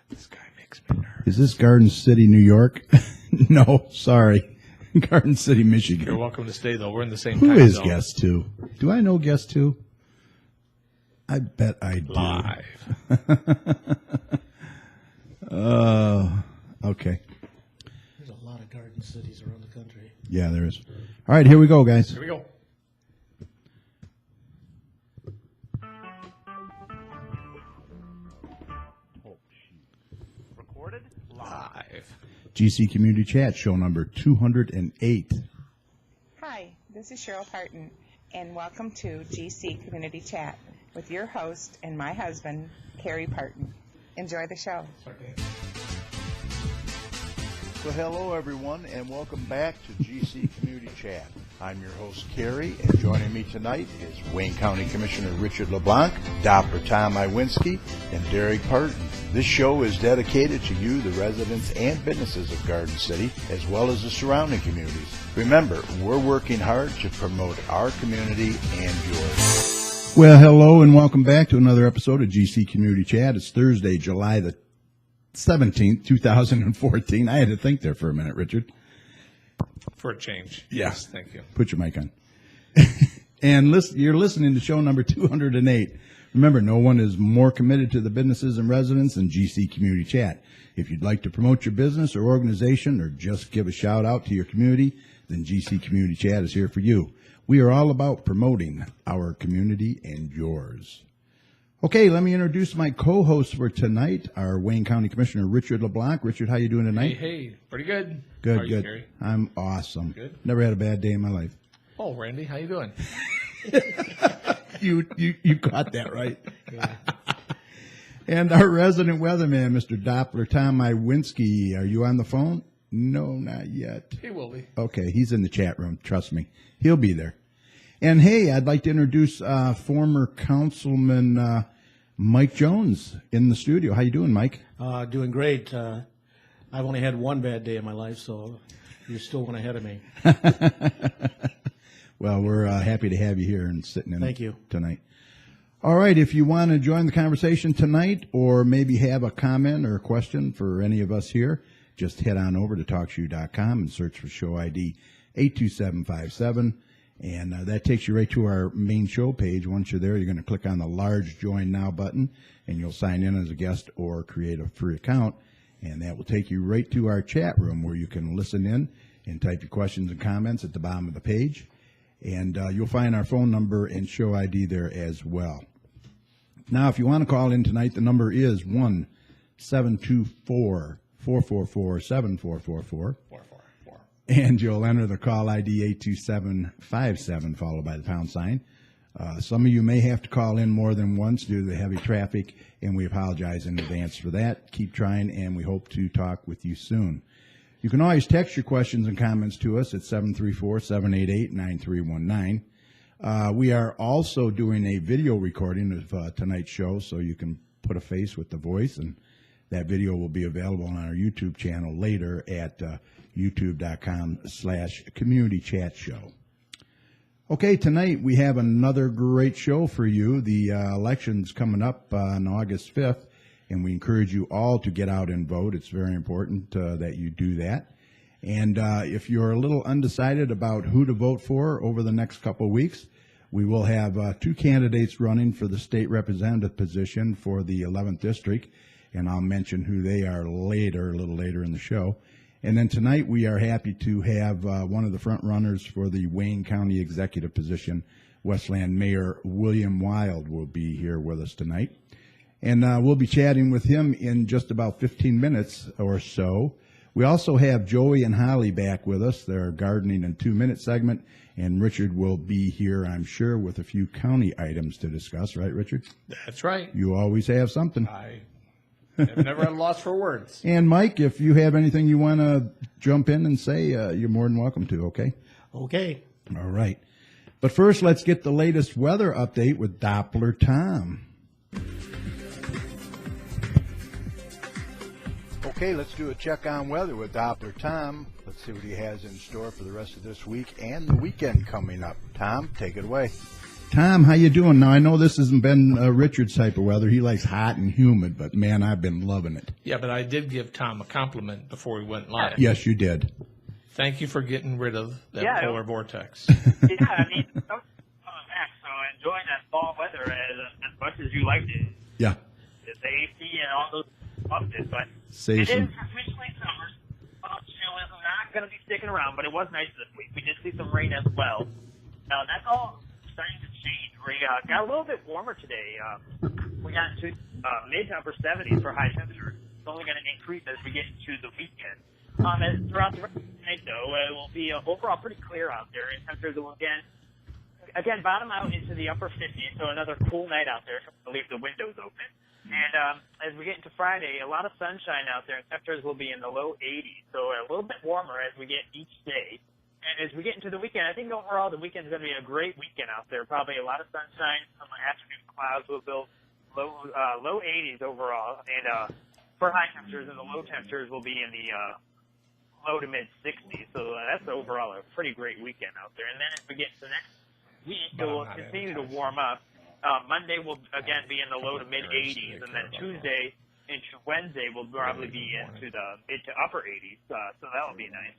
This guy makes me nervous. Is this Garden City, New York? No, sorry. Garden City, Michigan. You're welcome to stay, though. We're in the same Who time is zone. guest two? Do I know guest two? I bet I do. Live. Okay. There's a lot of garden cities around the country. Yeah, there is. All right, here we go, guys. Here we go. Recorded live. GC Community Chat, show number 208. Hi, this is Cheryl Parton, and welcome to GC Community Chat with your host and my husband, Carrie Parton. Enjoy the show. Well, hello, everyone, and welcome back to GC Community Chat. I'm your host, Carrie, and joining me tonight is Wayne County Commissioner Richard LeBlanc, Doppler Tom Iwinski, and Derek Parton. This show is dedicated to you, the residents and businesses of Garden City, as well as the surrounding communities. Remember, we're working hard to promote our community and yours. Well, hello, and welcome back to another episode of GC Community Chat. It's Thursday, July the 17th, 2014. I had to think there for a minute, Richard. For a change. Yeah. Yes, thank you. Put your mic on. And you're listening to show number 208. Remember, no one is more committed to the businesses and residents than GC Community Chat. If you'd like to promote your business or organization or just give a shout out to your community, then GC Community Chat is here for you. We are all about promoting our community and yours. Okay, let me introduce my co-host for tonight, our Wayne County Commissioner, Richard LeBlanc. Richard, how you doing tonight? Hey, pretty good. Good, How are you, good. Gary? I'm awesome. Good. Never had a bad day in my life. Oh, Randy, how you doing? You caught that right. Yeah. And our resident weatherman, Mr. Doppler Tom Iwinski. Are you on the phone? No, not yet. He will be. Okay, he's in the chat room. Trust me. He'll be there. And hey, I'd like to introduce former Councilman Mike Jones in the studio. How you doing, Mike? Doing great. I've only had one bad day in my life, so you're still one ahead of me. Well, we're happy to have you here and sitting in Thank you. tonight. All right, if you want to join the conversation tonight or maybe have a comment or a question for any of us here, just head on over to TalkShoe.com and search for show ID 82757. And that takes you right to our main show page. Once you're there, you're going to click on the large Join Now button, and you'll sign in as a guest or create a free account. And that will take you right to our chat room where you can listen in and type your questions and comments at the bottom of the page. And you'll find our phone number and show ID there as well. Now, if you want to call in tonight, the number is 1-724-444-7444. 444. And you'll enter the call ID 82757 followed by the pound sign. Some of you may have to call in more than once due to the heavy traffic, and we apologize in advance for that. Keep trying, and we hope to talk with you soon. You can always text your questions and comments to us at 734-788-9319. We are also doing a video recording of tonight's show, so you can put a face with the voice, and that video will be available on our YouTube channel later at youtube.com/communitychatshow. Okay, tonight we have another great show for you. The election's coming up on August 5th, and we encourage you all to get out and vote. It's very important that you do that. And if you're a little undecided about who to vote for over the next couple of weeks, we will have two candidates running for the state representative position for the 11th District, and I'll mention who they are later, a little later in the show. And then tonight we are happy to have one of the front runners for the Wayne County executive position, Westland Mayor William Wild will be here with us tonight. And we'll be chatting with him in just about 15 minutes or so. We also have Joey and Holly back with us. They're gardening in 2-minute segment, and Richard will be here, I'm sure, with a few county items to discuss. Right, Richard? That's right. You always have something. I have never had a loss for words. And Mike, if you have anything you want to jump in and say, you're more than welcome to, okay? Okay. All right. But first, let's get the latest weather update with Doppler Tom. Okay, let's do a check on weather with Doppler Tom. Let's see what he has in store for the rest of this week and the weekend coming up. Tom, take it away. Tom, how you doing? Now, I know this hasn't been Richard's type of weather. He likes hot and humid, but man, I've been loving it. Yeah, but I did give Tom a compliment before we went live. Yes, you did. Thank you for getting rid of that polar vortex. Yeah, I mean, coming back, so enjoy that fall weather as much as you liked it. Yeah. The AC and all those loved it, but Say it some. is officially summer. Chill is not going to be sticking around, but it was nice this week. We did see some rain as well. Now, that's all starting to change. We got a little bit warmer today. We got into mid to upper 70s for high temperature. It's only going to increase as we get into the weekend. And throughout the rest of the night, though, it will be overall pretty clear out there. And temperatures will again bottom out into the upper 50s, so another cool night out there. So we'll leave the windows open. And as we get into Friday, a lot of sunshine out there, and temperatures will be in the low 80s, so a little bit warmer as we get each day. And as we get into the weekend, I think overall the weekend is going to be a great weekend out there. Probably a lot of sunshine, some afternoon clouds will build low 80s overall, and for high temperatures, and the low temperatures will be in the low to mid 60s. So that's overall a pretty great weekend out there. And then as we get to the next week, it will continue to warm up. Monday will again be in the low to mid 80s, and then Tuesday into Wednesday will probably be into the mid to upper 80s. So that will be nice.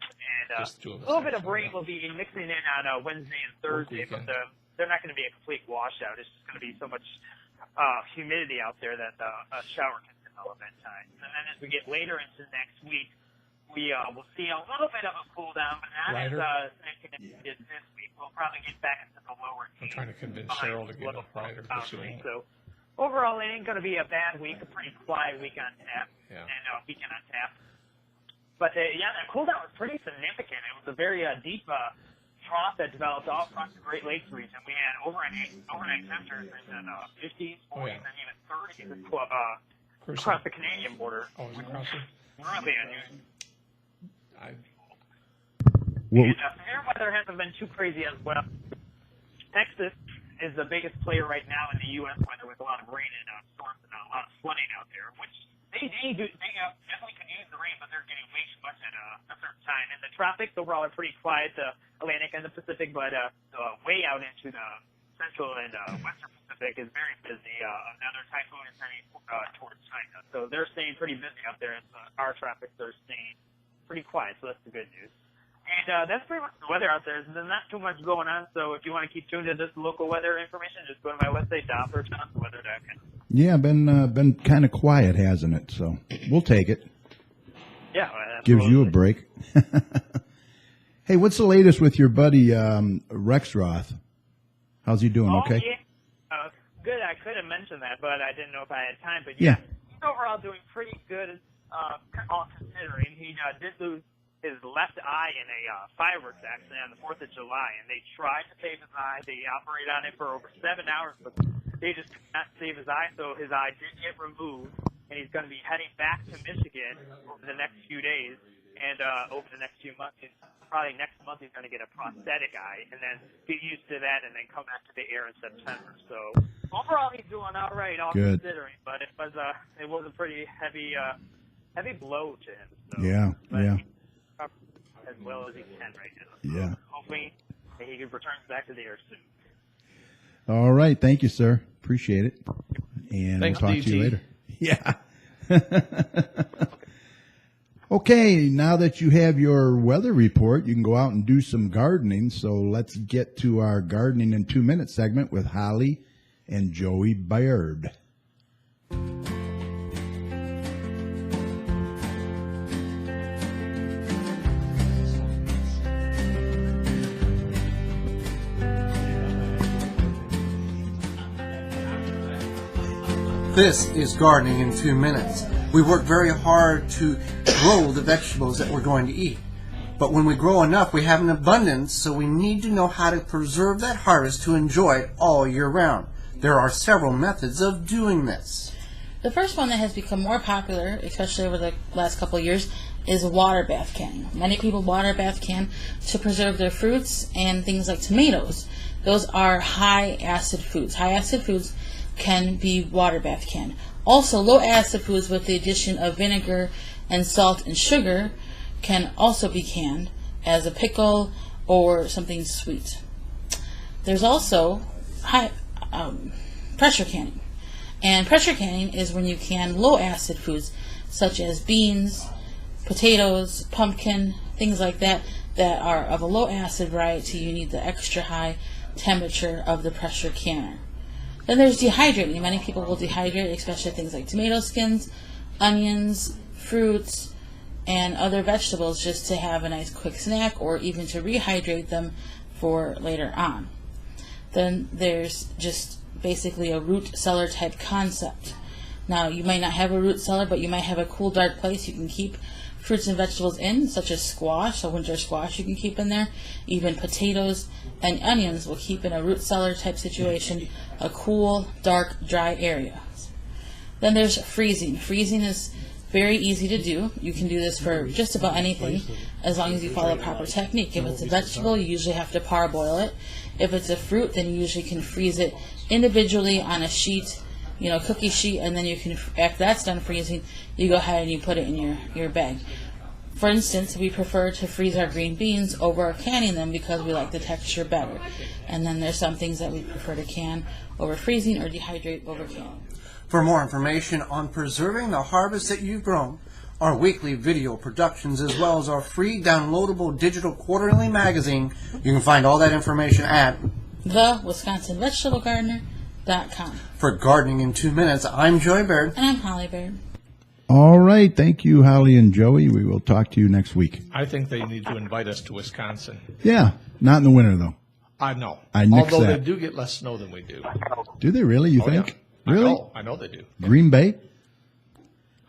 And a little bit of rain will be mixing in on Wednesday and Thursday, but they're not going to be a complete washout. It's just going to be so much humidity out there that a shower can develop at times. And then as we get later into next week, we will see a little bit of a cool down, but not as significant as this week. We'll probably get back into the lower 80s. I'm trying to convince Cheryl to get a lighter. So overall, it ain't going to be a bad week, a pretty quiet week on tap, and weekend on tap. But yeah, that cool down was pretty significant. It was a very deep trough that developed all across the Great Lakes region. We had overnight temperatures in the 50s, 40s, and even 30s across the Canadian border. Oh, is it crossing? Really unusual. Well, Severe weather hasn't been too crazy as well. Texas is the biggest player right now in the U.S. weather with a lot of rain and storms and a lot of flooding out there, which they definitely could use the rain, but they're getting way too much at a certain time. And the tropics overall are pretty quiet, the Atlantic and the Pacific, but way out into the Central and Western Pacific is very busy. Another typhoon is heading towards China, so they're staying pretty busy out there. And our tropics are staying pretty quiet, so that's the good news. And that's pretty much the weather out there. There's not too much going on, so if you want to keep tuned to this local weather information, just go to my website, dopplertomweather.com. yeah, been kind of quiet, hasn't it? So we'll take it. Yeah, Gives you a break. Hey, what's the latest with your buddy Rex Roth? How's he doing? Okay. Yeah. Good. I could have mentioned that, but I didn't know if I had time. But Yeah. he's overall doing pretty good, all considering. He did lose his left eye in a fireworks accident on the 4th of July, and they tried to save his eye. They operated on it for over 7 hours, but they just could not save his eye, so his eye did get removed, and he's going to be heading back to Michigan over the next few days, and over the next few months. Probably next month he's going to get a prosthetic eye, and then get used to that, and then come back to the air in September. So overall, he's doing all right, all Good. considering. But it was a pretty heavy blow to him. So, Yeah, but yeah. as well as he can right now. Yeah. Hopefully he returns back to the air soon. All right. Thank you, sir. Appreciate it. And Thanks, we'll talk to you DT. later. Yeah. Okay, now that you have your weather report, you can go out and do some gardening. So let's get to our Gardening in 2 Minutes segment with Holly and Joey Baird. This is Gardening in 2 Minutes. We work very hard to grow the vegetables that we're going to eat. But when we grow enough, we have an abundance, so we need to know how to preserve that harvest to enjoy it all year round. There are several methods of doing this. The first one that has become more popular, especially over the last couple of years, is water bath canning. Many people water bath can to preserve their fruits and things like tomatoes. Those are high acid foods. High acid foods can be water bath canned. Also, low acid foods with the addition of vinegar and salt and sugar can also be canned as a pickle or something sweet. There's also pressure canning. And pressure canning is when you can low acid foods such as beans, potatoes, pumpkin, things like that that are of a low acid variety. You need the extra high temperature of the pressure canner. Then there's dehydrating. Many people will dehydrate, especially things like tomato skins, onions, fruits, and other vegetables, just to have a nice quick snack or even to rehydrate them for later on. Then there's just basically a root cellar type concept. Now, you might not have a root cellar, but you might have a cool, dark place you can keep fruits and vegetables in, such as squash, so winter squash you can keep in there. Even potatoes and onions will keep in a root cellar type situation, a cool, dark, dry area. Then there's freezing. Freezing is very easy to do. You can do this for just about anything as long as you follow the proper technique. If it's a vegetable, you usually have to parboil it. If it's a fruit, then you usually can freeze it individually on a sheet, cookie sheet, and then you can, after that's done freezing, you go ahead and you put it in your bag. For instance, we prefer to freeze our green beans over canning them because we like the texture better. And then there's some things that we prefer to can over freezing or dehydrate over canning. For more information on preserving the harvest that you've grown, our weekly video productions, as well as our free downloadable digital quarterly magazine, you can find all that information at thewisconsinvegetablegardener.com. For Gardening in 2 Minutes, I'm Joy Baird. And I'm Holly Baird. All right. Thank you, Holly and Joey. We will talk to you next week. I think they need to invite us to Wisconsin. Yeah. Not in the winter, though. I know. I nix Although that. they do get less snow than we do. Do they really, you think? Yeah. Really? I know they do. Green Bay?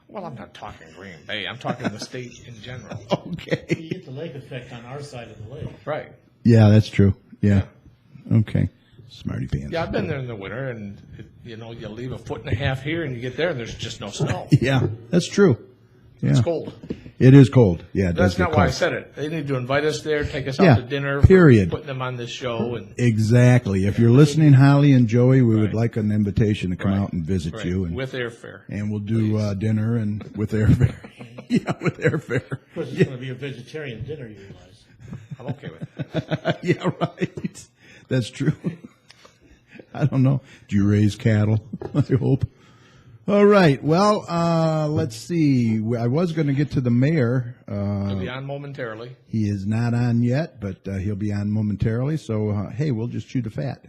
Well, I'm not talking Green Bay. I'm talking the state in general. Okay. You get the lake effect on our side of the lake. Right. Yeah, that's true. Yeah. Okay. Smarty pants. Yeah, I've been there in the winter, and you leave a foot and a half here, and you get there, and there's just no snow. Yeah, that's true. Yeah. It's cold. It is cold. Yeah, it does That's get not why I cold. said it. They need to invite us there, take us Yeah, out to dinner. period. For putting them on this show. And Exactly. If you're listening, Holly and Joey, we would like an invitation to come out and visit right, you. And, with airfare. and we'll do dinner and with airfare. Yeah, with airfare. Of course, it's going to be a vegetarian dinner, you realize. I'm okay with it. Yeah, right. That's true. I don't know. Do you raise cattle? I hope. All right. Well, let's see. I was going to get to the mayor. He'll be on momentarily. He is not on yet, but he'll be on momentarily. So, hey, we'll just chew the fat.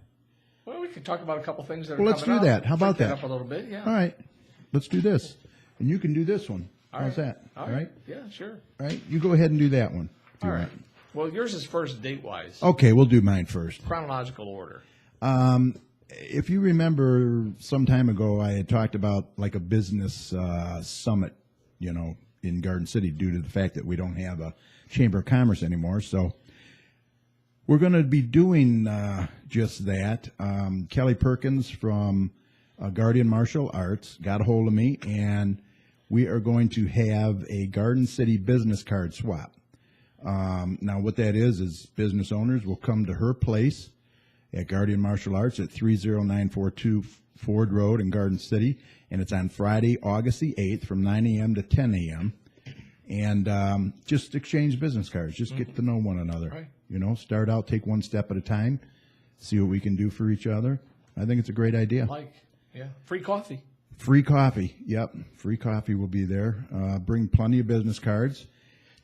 Well, we can talk about a couple things that are Well, let's coming do up. that. How about Shake that? up a little bit, yeah. All right. Let's do this. And you can do this one. All How's right. that? All All right. Yeah, sure. All right. You go ahead and do that one. if you All right. want. Well, yours is first date-wise. Okay, we'll do mine first. Chronological order. If you remember some time ago, I had talked about like a business summit, in Garden City due to the fact that we don't have a Chamber of Commerce anymore. So we're going to be doing just that. Kelly Perkins from Guardian Martial Arts got a hold of me, and we are going to have a Garden City business card swap. Now, what that is business owners will come to her place at Guardian Martial Arts at 30942 Ford Road in Garden City, and it's on Friday, August the 8th from 9 a.m. to 10 a.m. And just exchange business cards, just get to know one another. Right. Start out, take one step at a time, see what we can do for each other. I think it's a great idea. Free coffee. Free coffee, yep. Free coffee will be there. Bring plenty of business cards,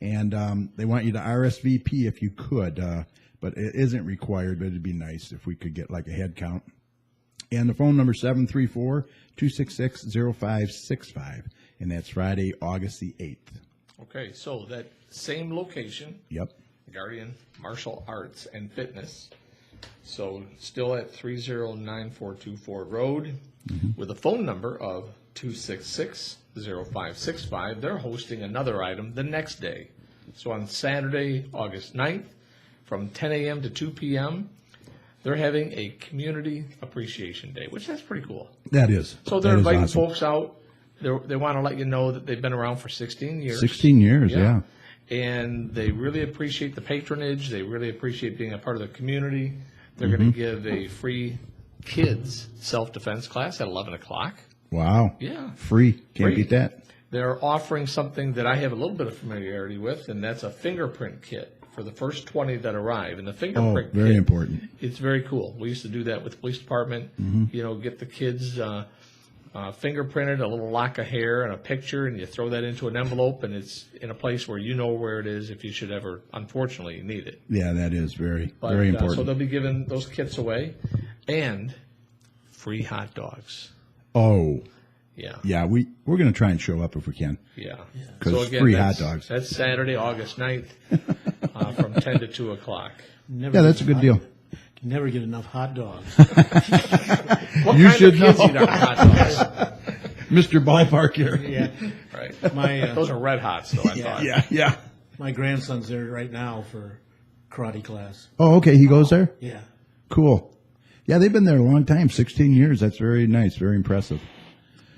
and they want you to RSVP if you could. But it isn't required, but it'd be nice if we could get like a head count. And the phone number is 734-266-0565, and that's Friday, August the 8th. Okay, so that same location. Yep. Guardian Martial Arts and Fitness. So still at 30942 Ford Road with a phone number of 266-0565. They're hosting another item the next day. So on Saturday, August 9th, from 10 a.m. to 2 p.m., they're having a Community Appreciation Day, which that's pretty cool. That is. So they're That is inviting awesome. folks out. They want to let you know that they've been around for 16 years. 16 years, yeah. And they really appreciate the patronage. They really appreciate being a part of the community. They're going to give a free kids self-defense class at 11 o'clock. Wow. Yeah. Free. Can't Free. beat that. They're offering something that I have a little bit of familiarity with, and that's a fingerprint kit for the first 20 that arrive. And the Oh, fingerprint very kit, important. it's very cool. We used to do that with the police department. You know, get the kids fingerprinted, a little lock of hair and a picture, and you throw that into an envelope, and it's in a place where you know where it is if you should ever, unfortunately, need it. Yeah, that is very But, very so important. they'll be giving those kits away, and free hot dogs. Oh, Yeah. yeah, we're going to try and show up if we can. Yeah. 'Cause free hot that's- dogs. That's Saturday, August 9th, from 10 to 2 o'clock. Never Yeah, get that's a good hot- deal. Can never get enough hot dogs. What You kind should of kids know. eat our hot dogs? Mr. Ballpark here. Yeah. Right. My Those are red hots, though, I thought. Yeah. my grandson's there right now for karate class. Oh, okay, he goes there? Yeah. Cool. Yeah, they've been there a long time, 16 years. That's very nice, very impressive.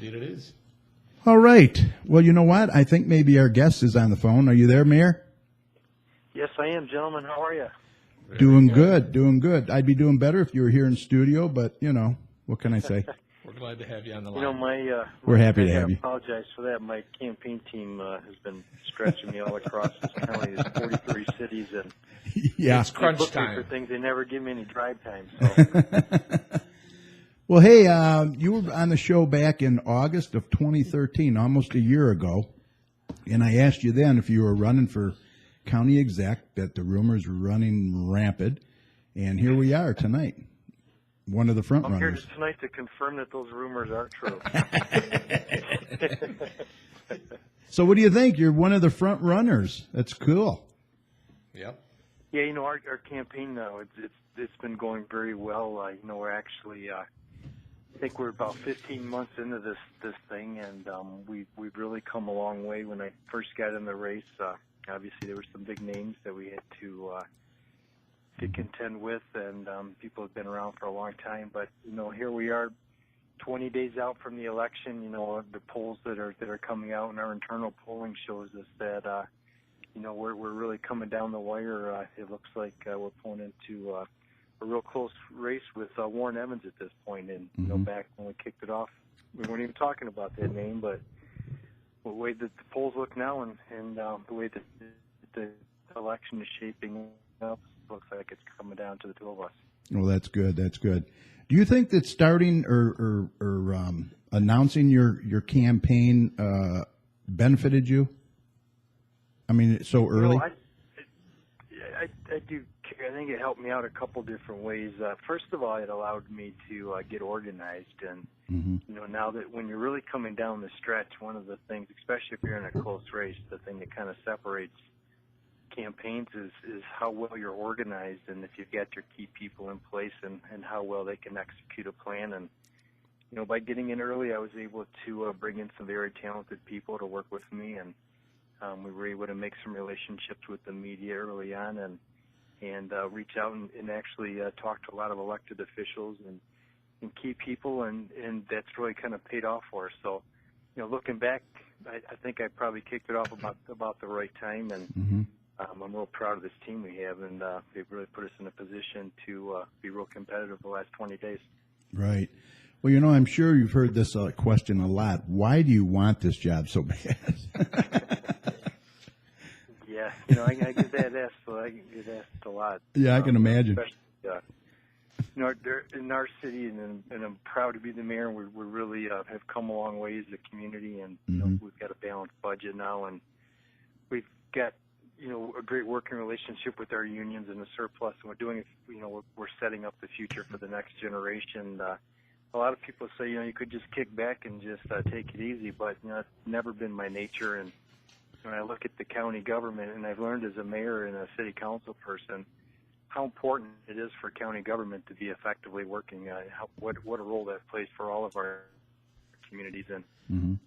Indeed it is. All right. Well, you know what? I think maybe our guest is on the phone. Are you there, Mayor? Yes, I am, gentlemen. How are you? Doing good, doing good. I'd be doing better if you were here in studio, but, you know, what can I say? We're glad to have you on the You know, line. We're happy to I have you. apologize for that. My campaign team has been stretching me all across this county. There's 43 cities, and Yeah. It's crunch they book me time. for things. They never give me any drive time. So Well, hey, you were on the show back in August of 2013, almost a year ago, and I asked you then if you were running for county exec, that the rumors were running rampant, and here we are tonight, one of the front I'm here runners. tonight to confirm that those rumors aren't true. So what do you think? You're one of the front runners. That's cool. Yep. Yeah, you know, our campaign now, it's been going very well. You know, we're actually, I think we're about 15 months into this thing, and we've really come a long way. When I first got in the race, obviously there were some big names that we had to contend with, and people have been around for a long time. But you know, here we are, 20 days out from the election. You know, the polls that are coming out, and our internal polling shows us that you know, we're really coming down the wire. It looks like we're pulling into a real close race with Warren Evans at this point. And you know, back when we kicked it off, we weren't even talking about that name, but the way that the polls look now, and the way that the election is shaping up, looks like it's coming down to the two of us. Well, that's good. That's good. Do you think that starting or announcing your campaign benefited you? I mean, so early. You know, I do. I think it helped me out a couple different ways. First of all, it allowed me to get organized, and you know, now that when you're really coming down the stretch, one of the things, especially if you're in a close race, the thing that kind of separates campaigns is how well you're organized, and if you've got your key people in place, and how well they can execute a plan. And you know, by getting in early, I was able to bring in some very talented people to work with me, and we were able to make some relationships with the media early on, and reach out and actually talk to a lot of elected officials and key people, and that's really kind of paid off for us. So, you know, looking back, I think I probably kicked it off about the right time, and I'm real proud of this team we have, and they've really put us in a position to be real competitive the last 20 days. Right. Well, you know, I'm sure you've heard this question a lot. Why do you want this job so bad? Yeah, you know, I get that asked. I get asked a lot. Yeah, I can imagine. Especially, you know, in our city, and I'm proud to be the mayor. We really have come a long way as a community, and you know, we've got a balanced budget now, and we've got, you know, a great working relationship with our unions and the surplus, and we're doing it. You know, we're setting up the future for the next generation. A lot of people say, you know, you could just kick back and just take it easy, but you know, it's never been my nature. And when I look at the county government, and I've learned as a mayor and a city council person how important it is for county government to be effectively working. What a role that plays for all of our communities. And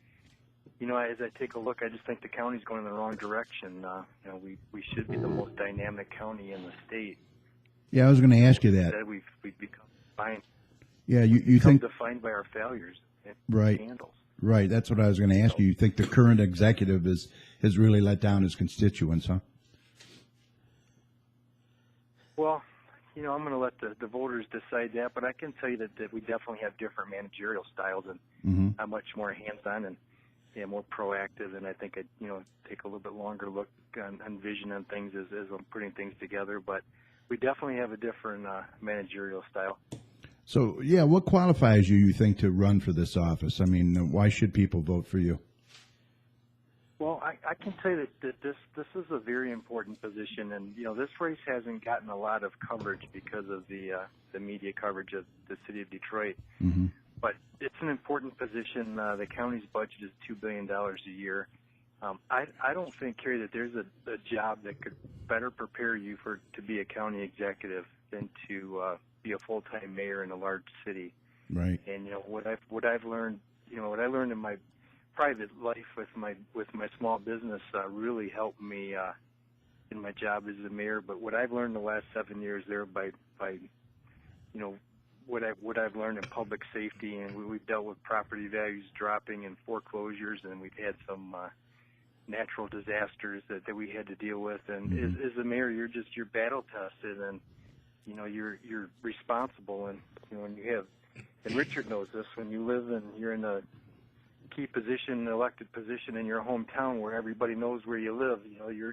you know, as I take a look, I just think the county's going in the wrong direction. You know, we should be the most dynamic county in the state. Yeah, I was going to ask you that. Instead, we've become defined. Yeah, you think defined by our failures and right? scandals. Right. That's what I was going to ask you. You think the current executive has really let down his constituents, huh? Well, you know, I'm going to let the voters decide that, but I can tell you that we definitely have different managerial styles, and I'm much more hands-on. And more proactive, and I think I'd take a little bit longer look on vision on things as I'm putting things together. But we definitely have a different managerial style. So, yeah, what qualifies you think, to run for this office? I mean, why should people vote for you? Well, I can tell you that this is a very important position, and this race hasn't gotten a lot of coverage because of the media coverage of the city of Detroit. Mm-hmm. But it's an important position. The county's budget is $2 billion a year. I don't think, Kerry, that there's a job that could better prepare you to be a county executive than to be a full-time mayor in a large city. Right. And what I've learned, what I learned in my private life with my small business really helped me in my job as a mayor. But what I've learned the last 7 years there by what I've learned in public safety, and we've dealt with property values dropping and foreclosures, and we've had some natural disasters that we had to deal with. And as a mayor, you're battle tested, and you're responsible. And when you have, and Richard knows this, when you live and you're in a key position, elected position in your hometown where everybody knows where you live,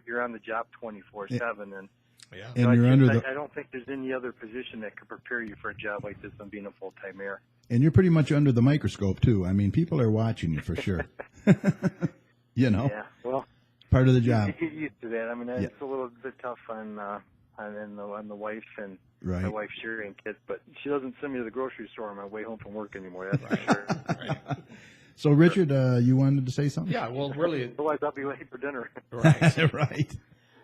you're on the job 24/7. And yeah, and I don't think there's any other position that could prepare you for a job like this than being a full-time mayor. And you're pretty much under the microscope too. I mean, people are watching you for sure. Yeah, well, part of the job. You get used to that. I mean, it's a little bit tough on the wife and Right. my wife Sherry and kids, but she doesn't send me to the grocery store on my way home from work anymore. That's for sure. right. So, Richard, you wanted to say something? Yeah, well, really, Otherwise, I'll be late for dinner. right. Right.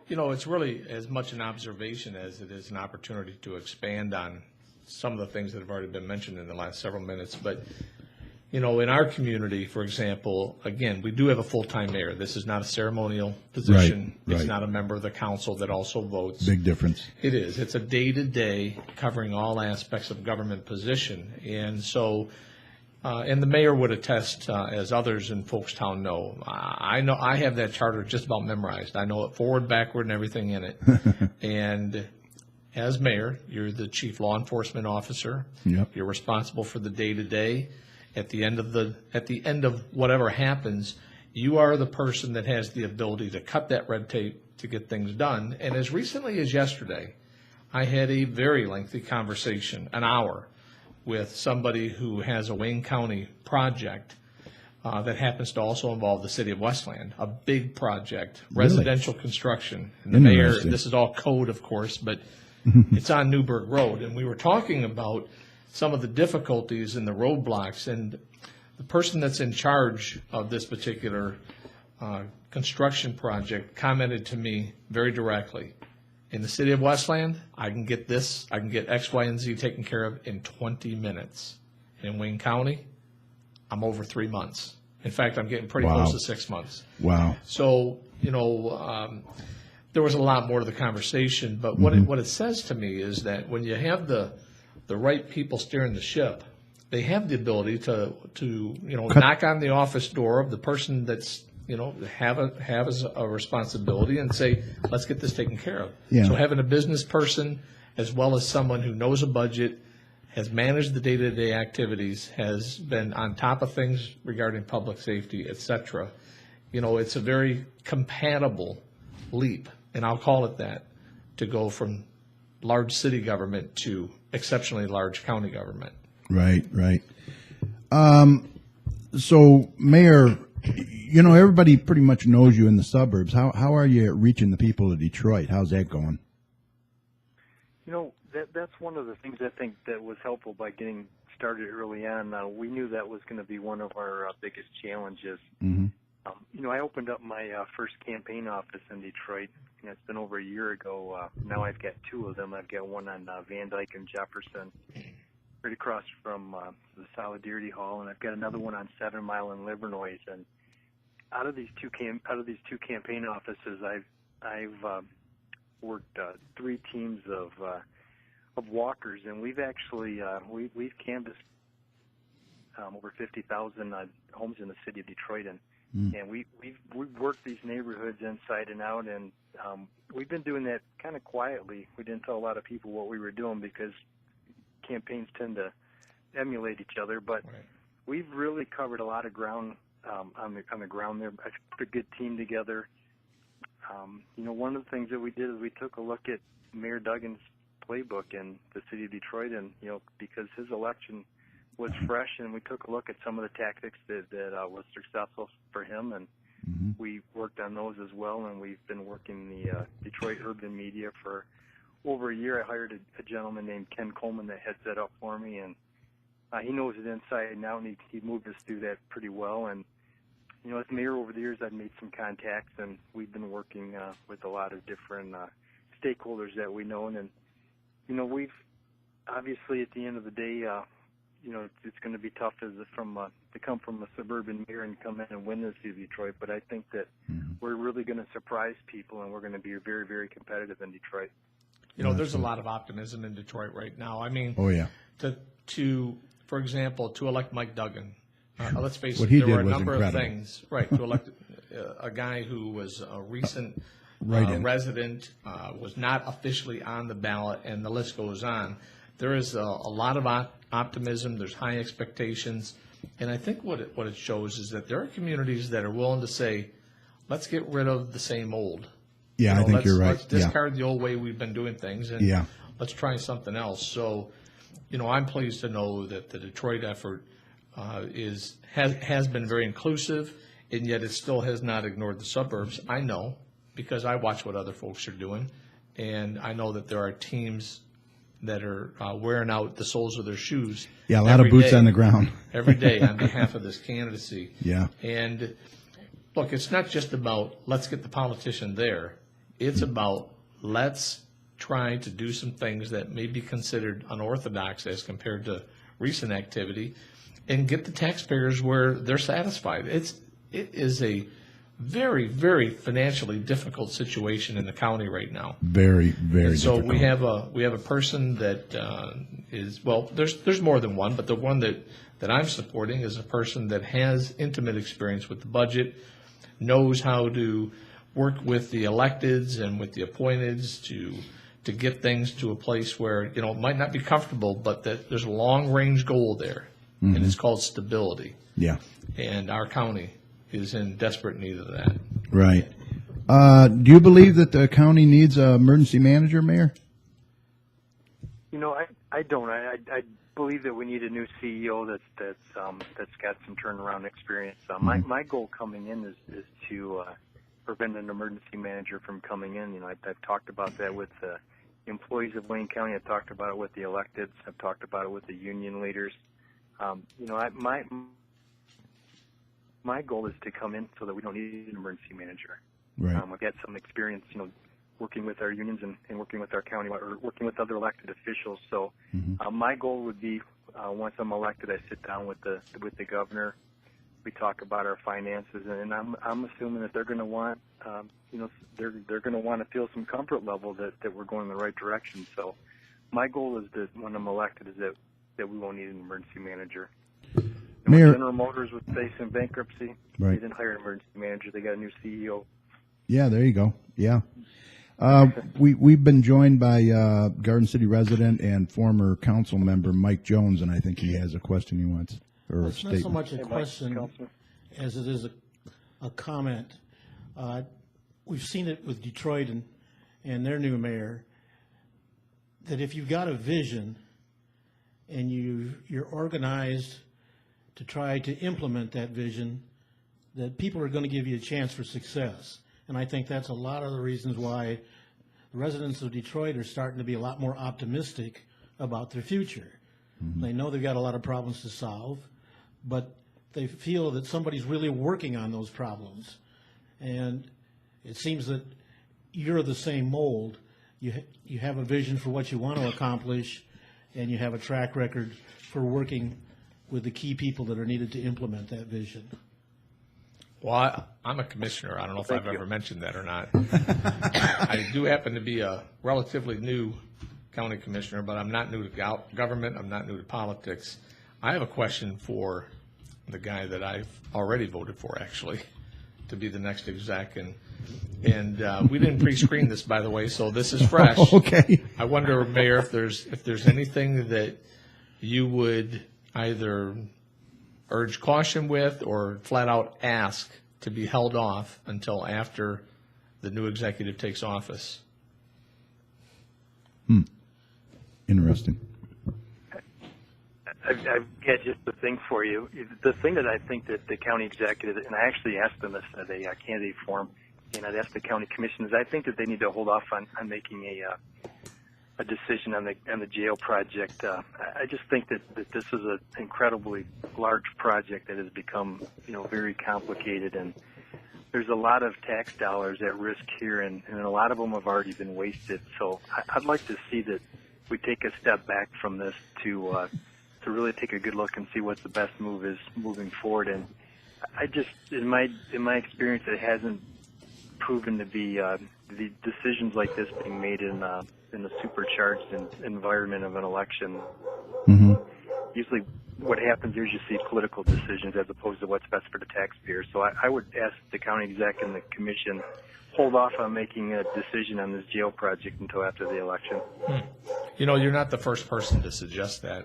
It's really as much an observation as it is an opportunity to expand on some of the things that have already been mentioned in the last several minutes. But, in our community, for example, again, we do have a full-time mayor. This is not a ceremonial position. Right. It's not a member of the council that also votes. Big difference. It is. It's a day-to-day covering all aspects of government position. And so, and the mayor would attest, as others in Folkestown know. I have that charter just about memorized. I know it forward, backward, and everything in it. And as mayor, you're the chief law enforcement officer. Yep. You're responsible for the day-to-day. At the end of whatever happens, you are the person that has the ability to cut that red tape to get things done. And as recently as yesterday, I had a very lengthy conversation, an hour, with somebody who has a Wayne County project that happens to also involve the city of Westland, a big project, residential construction. And the mayor, Interesting. this is all code, of course, but it's on Newburgh Road. And we were talking about some of the difficulties and the roadblocks, and the person that's in charge of this particular construction project commented to me very directly, in the city of Westland, I can get X, Y, and Z taken care of in 20 minutes. In Wayne County, I'm over 3 months. In fact, I'm getting pretty close to 6 months. Wow. So, there was a lot more to the conversation, but what it says to me is that when you have the right people steering the ship, they have the ability to knock on the office door of the person that's have a responsibility and say, let's get this taken care of. Yeah. So having a business person as well as someone who knows a budget, has managed the day-to-day activities, has been on top of things regarding public safety, et cetera, it's a very compatible leap, and I'll call it that, to go from large city government to exceptionally large county government. Right. So, Mayor, everybody pretty much knows you in the suburbs. How are you reaching the people of Detroit? How's that going? That's one of the things I think that was helpful by getting started early on. We knew that was going to be one of our biggest challenges. Mm-hmm. I opened up my first campaign office in Detroit. It's been over a year ago. Now I've got two of them. I've got one on Van Dyke and Jefferson, right across from the Solidarity Hall, and I've got another one on 7 Mile in Livernois. And out of these two campaign offices, I've worked 3 teams of walkers, and we've actually we've canvassed over 50,000 homes in the city of Detroit, and we've worked these neighborhoods inside and out, and we've been doing that kind of quietly. We didn't tell a lot of people what we were doing because campaigns tend to emulate each other, but we've really covered a lot of ground on the ground there. I put a good team together. One of the things that we did is we took a look at Mayor Duggan's playbook in the city of Detroit, and because his election was fresh, and we took a look at some of the tactics that was successful for him, and we worked on those as well. And we've been working the Detroit urban media for over a year. I hired a gentleman named Ken Coleman that heads that up for me, and he knows it inside and out, and he moved us through that pretty well. And as mayor over the years, I've made some contacts, and we've been working with a lot of different stakeholders that we know. And we've obviously, at the end of the day, it's going to be tough to come from a suburban mayor and come in and win the city of Detroit. But I think that we're really going to surprise people, and we're going to be very, very competitive in Detroit. There's a lot of optimism in Detroit right now. I mean, Oh, yeah. For example, to elect Mike Duggan, let's face What it, he there did were a was number incredible. of things, right, to elect a guy who was a recent Write-in. resident, was not officially on the ballot, and the list goes on. There is a lot of optimism. There's high expectations. And I think what it shows is that there are communities that are willing to say, let's get rid of the same old. Yeah, I think you're right. Let's discard the old way we've been doing things, and Yeah. let's try something else. So, I'm pleased to know that the Detroit effort has been very inclusive, and yet it still has not ignored the suburbs. I know, because I watch what other folks are doing, and I know that there are teams that are wearing out the soles of their shoes. Yeah, a lot of every boots day- on the ground. every day on behalf of this candidacy. Yeah. And look, it's not just about let's get the politician there. It's about let's try to do some things that may be considered unorthodox as compared to recent activity, and get the taxpayers where they're satisfied. It is a very, very financially difficult situation in the county right now. Very, very And so difficult. we have a person that is, well, there's more than one, but the one that I'm supporting is a person that has intimate experience with the budget, knows how to work with the electeds and with the appointeds to get things to a place where, it might not be comfortable, but that there's a long-range goal there, and it's called stability. Yeah, And our county is in desperate need of that. right. Do you believe that the county needs an emergency manager, Mayor? I don't. I believe that we need a new CEO that's got some turnaround experience. My goal coming in is to prevent an emergency manager from coming in. I've talked about that with the employees of Wayne County. I've talked about it with the electeds. I've talked about it with the union leaders. My goal is to come in so that we don't need an emergency manager. Right. I've got some experience, working with our unions and working with our county, or working with other elected officials. So my goal would be, once I'm elected, I sit down with the governor. We talk about our finances, and I'm assuming that they're going to want, they're going to want to feel some comfort level that we're going in the right direction. So my goal is that when I'm elected is that we won't need an emergency manager. Mayor- General Motors was facing bankruptcy. Right. They didn't hire an emergency manager. They got a new CEO. Yeah, there you go. Yeah. We've been joined by Garden City resident and former council member Mike Jones, and I think he has a question he wants, or a It's not statement. so much a Hey, Mike, question Councilman. as it is a comment. We've seen it with Detroit and their new mayor, that if you've got a vision and you're organized to try to implement that vision, that people are going to give you a chance for success. And I think that's a lot of the reasons why the residents of Detroit are starting to be a lot more optimistic about their future. They know they've got a lot of problems to solve, but they feel that somebody's really working on those problems. And it seems that you're the same mold. You have a vision for what you want to accomplish, and you have a track record for working with the key people that are needed to implement that vision. Well, I'm a commissioner. I don't know if I've ever mentioned that or not. I do happen to be a relatively new county commissioner, but I'm not new to government. I'm not new to politics. I have a question for the guy that I've already voted for, actually, to be the next exec. And we didn't pre-screen this, by the way, so this is fresh. Okay. I wonder, Mayor, if there's anything that you would either urge caution with or flat out ask to be held off until after the new executive takes office. Interesting. I've got just the thing for you. The thing that I think that the county executive, and I actually asked them this at a candidate forum, and I'd asked the county commissioners, I think that they need to hold off on making a decision on the jail project. I just think that this is an incredibly large project that has become, very complicated, and there's a lot of tax dollars at risk here, and a lot of them have already been wasted. So I'd like to see that we take a step back from this to really take a good look and see what the best move is moving forward. And I just, in my experience, it hasn't proven to be the decisions like this being made in the supercharged environment of an election. Mm-hmm. Usually, what happens is you see political decisions as opposed to what's best for the taxpayer. So I would ask the county exec and the commission hold off on making a decision on this jail project until after the election. You're not the first person to suggest that,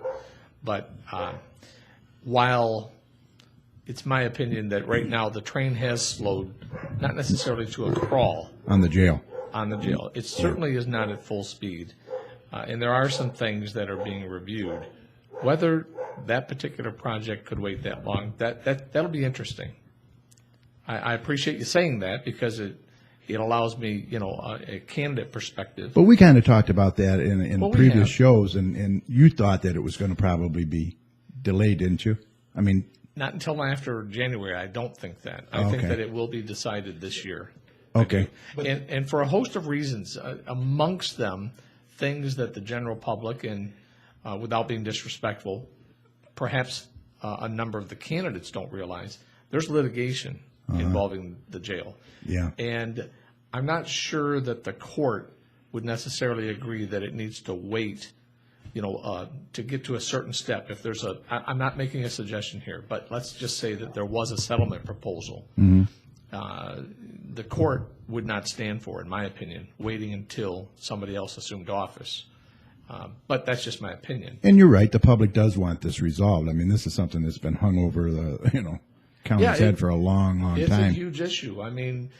but while it's my opinion that right now the train has slowed, not necessarily to a crawl On the jail. It certainly is not at full speed, and there are some things that are being reviewed. Whether that particular project could wait that long, that'll be interesting. I appreciate you saying that because it allows me, a candidate perspective. But we kind of talked about that in Well, we previous have. shows, and you thought that it was going to probably be delayed, didn't you? I mean, Not until after January. I don't think that. I think Okay. that it will be decided this year. okay. And for a host of reasons, amongst them, things that the general public and, without being disrespectful, perhaps a number of the candidates don't realize, there's litigation involving the jail. Yeah. And I'm not sure that the court would necessarily agree that it needs to wait, to get to a certain step. If there's I'm not making a suggestion here, but let's just say that there was a settlement proposal. The court would not stand for, in my opinion, waiting until somebody else assumed office. But that's just my opinion. And you're right. The public does want this resolved. I mean, this is something that's been hung over the county's head for a long, long It's time. a huge issue. I mean,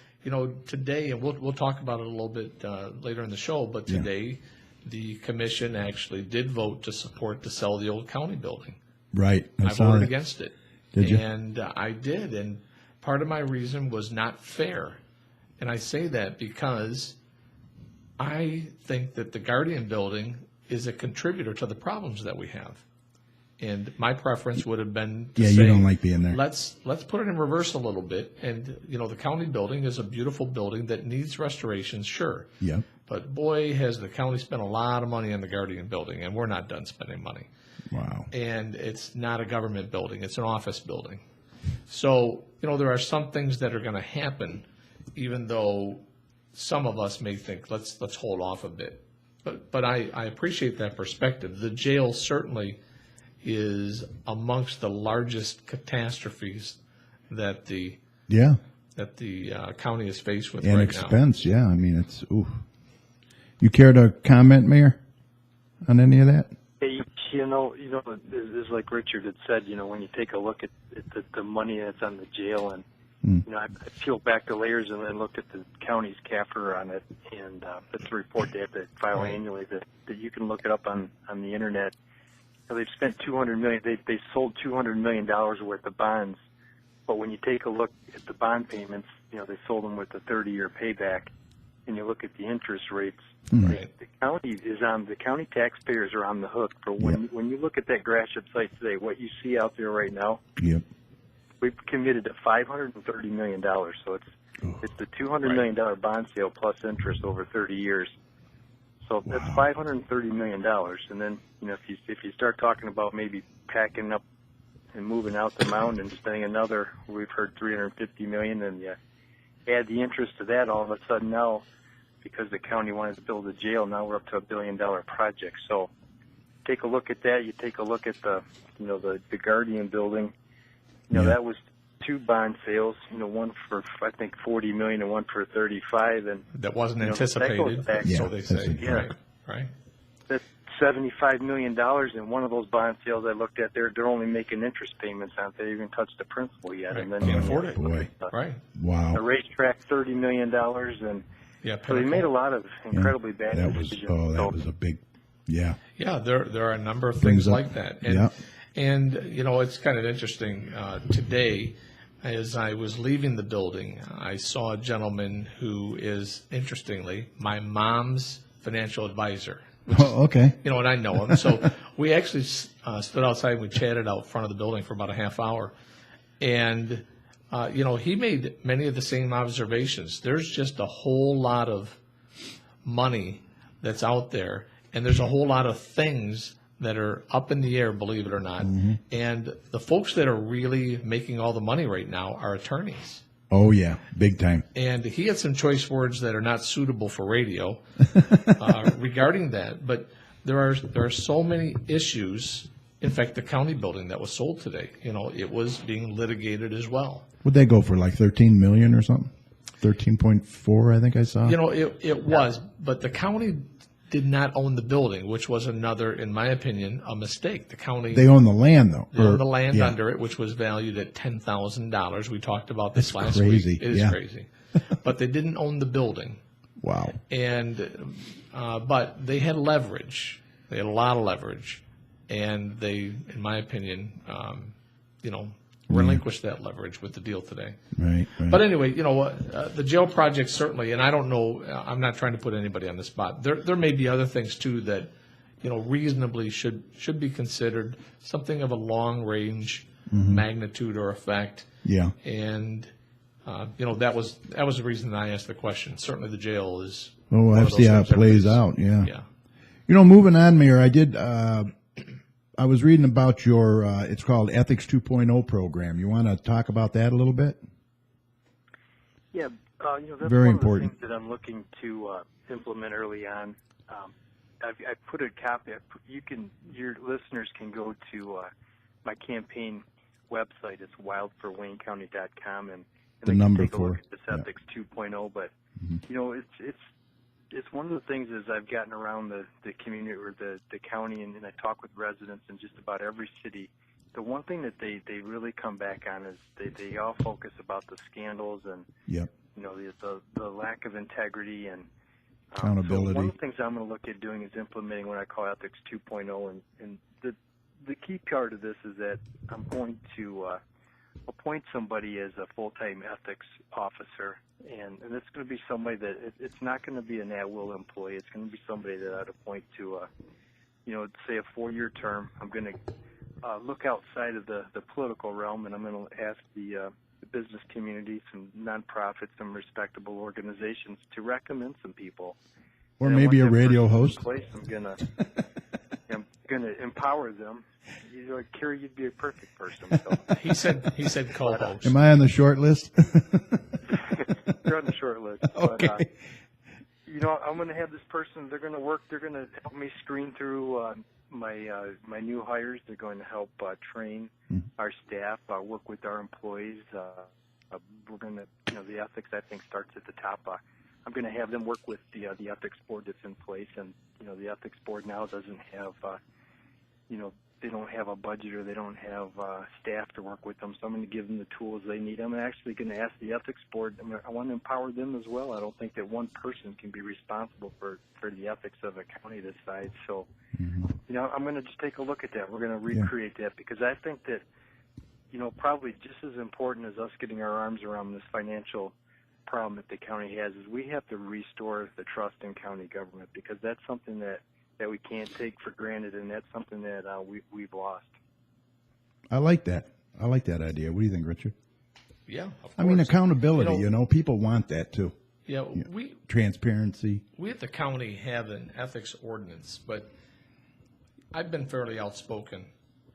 today, and we'll talk about it a little bit later in the show, but today the commission actually did vote to support to sell the old county building. Right. I saw voted that. against it. Did you? And I did. And part of my reason was not fair. And I say that because I think that the Guardian building is a contributor to the problems that we have. And my preference would have been to say, you don't like being there. Let's put it in reverse a little bit. And, the county building is a beautiful building that needs restoration, sure. Yep. But boy, has the county spent a lot of money on the Guardian building, and we're not done spending money. Wow. And it's not a government building, it's an office building. So, there are some things that are going to happen, even though some of us may think, let's hold off a bit. But I appreciate that perspective. The jail certainly is amongst the largest catastrophes that the county is faced with And right expense, yeah. I mean, it's, ooh. You care to comment, Mayor, on any of that? Hey, it's like Richard had said, when you take a look at the money that's on the jail, and I peeled back the layers and then looked at the county's CAFR on it, and that's a report they have to file annually that you can look it up on the internet. They've spent $200 million. They sold $200 million worth of bonds, but when you take a look at the bond payments, they sold them with a 30-year payback, and you look at the interest rates. Right. The county taxpayers are on the hook for when you look at that Gratiot site today. What you see out there right now, Yep. we've committed to $530 million. So it's the $200 million bond sale plus interest over 30 years. So that's $530 million. And then if you start talking about maybe packing up and moving out the mountain and spending another, we've heard $350 million, and you add the interest to that, all of a sudden now, because the county wanted to build a jail, now we're up to $1 billion project. So take a look at that. You take a look at the Guardian building. That was two bond sales. One for I think $40 million and one for $35 million, and that wasn't that anticipated, goes back, so they say. Yeah. Right. That's $75 million in one of those bond sales I looked at. They're only making interest payments on it. They haven't even touched the principal yet. Right. And then Can't you afford know, it. Boy. Right. Wow. The racetrack, $30 million, and Yeah. so they made a lot of incredibly bad That was decisions. that So- was a big, yeah. Yeah, there are a number of Brings things up- like that. And, yeah. and you know, it's kind of interesting. Today, as I was leaving the building, I saw a gentleman who is, interestingly, my mom's financial advisor. Oh, okay. You know, and I know him. So we actually stood outside and we chatted out front of the building for about a half hour. And, you know, he made many of the same observations. There's just a whole lot of money that's out there, and there's a whole lot of things that are up in the air, believe it or not. And the folks that are really making all the money right now are attorneys. Oh, yeah. Big time. And he had some choice words that are not suitable for radio regarding that. But there are so many issues. In fact, the county building that was sold today, you know, it was being litigated as well. Would they go for like 13 million or something? 13.4, I think I saw. You know, it was, but the county did not own the building, which was another, in my opinion, a mistake. The county They own the land, though. they own the land yeah. under it, which was valued at $10,000. We talked about this That's last crazy, week. It is yeah. crazy. But they didn't own the building. Wow. And but they had leverage. They had a lot of leverage, and they, in my opinion, you know, relinquished that leverage with the deal today. Right. But anyway, you know, the jail project certainly, and I don't know, I'm not trying to put anybody on the spot. There may be other things too that, you know, reasonably should be considered, something of a long range magnitude or effect. Yeah. And you know, that was the reason that I asked the question. Certainly, the jail is. Well, we'll one have of to see those how it things plays everybody's- out. Yeah. Yeah. You know, moving on, Mayor, I did. I was reading about your. It's called Ethics 2.0 program. You want to talk about that a little bit? Yeah, you know, that's Very one important. of the things that I'm looking to implement early on. I put a copy. Your listeners can go to my campaign website. It's wildforwaynecounty.com, and The they can number take a look four, at this yeah. Ethics 2.0. But you know, it's one of the things as I've gotten around the community or the county, and I talk with residents in just about every city. The one thing that they really come back on is they all focus about the scandals and Yep. you know the lack of integrity and Accountability. So one of the things I'm going to look at doing is implementing what I call Ethics 2.0, and the key part of this is that I'm going to appoint somebody as a full-time ethics officer, and it's going to be somebody that it's not going to be an at-will employee. It's going to be somebody that I'd appoint to, you know, say a 4-year term. I'm going to look outside of the political realm, and I'm going to ask the business community, some nonprofits, some respectable organizations to recommend some people. Or And maybe a once that radio person's in host. Place, I'm gonna empower them. You're like, Kerry, you'd be a perfect person. So. He said co-host. Am I on the short list? You're on the short list. Okay. But, you know, I'm going to have this person. They're going to work. They're going to help me screen through my new hires. They're going to help train our staff, work with our employees. We're going to, you know, the ethics I think starts at the top. I'm going to have them work with the ethics board that's in place, and you know, the ethics board now doesn't have, you know, they don't have a budget or they don't have staff to work with them. So I'm going to give them the tools they need. I'm actually going to ask the ethics board. I want to empower them as well. I don't think that one person can be responsible for the ethics of a county this size. So, you know, I'm going to just take a look at that. We're going to recreate that because I think that, you know, probably just as important as us getting our arms around this financial problem that the county has is we have to restore the trust in county government because that's something that we can't take for granted, and that's something that we've lost. I like that. I like that idea. What do you think, Richard? Yeah, of I mean, course. accountability. You know, People want that too. Yeah, we Transparency. at the county have an ethics ordinance, but I've been fairly outspoken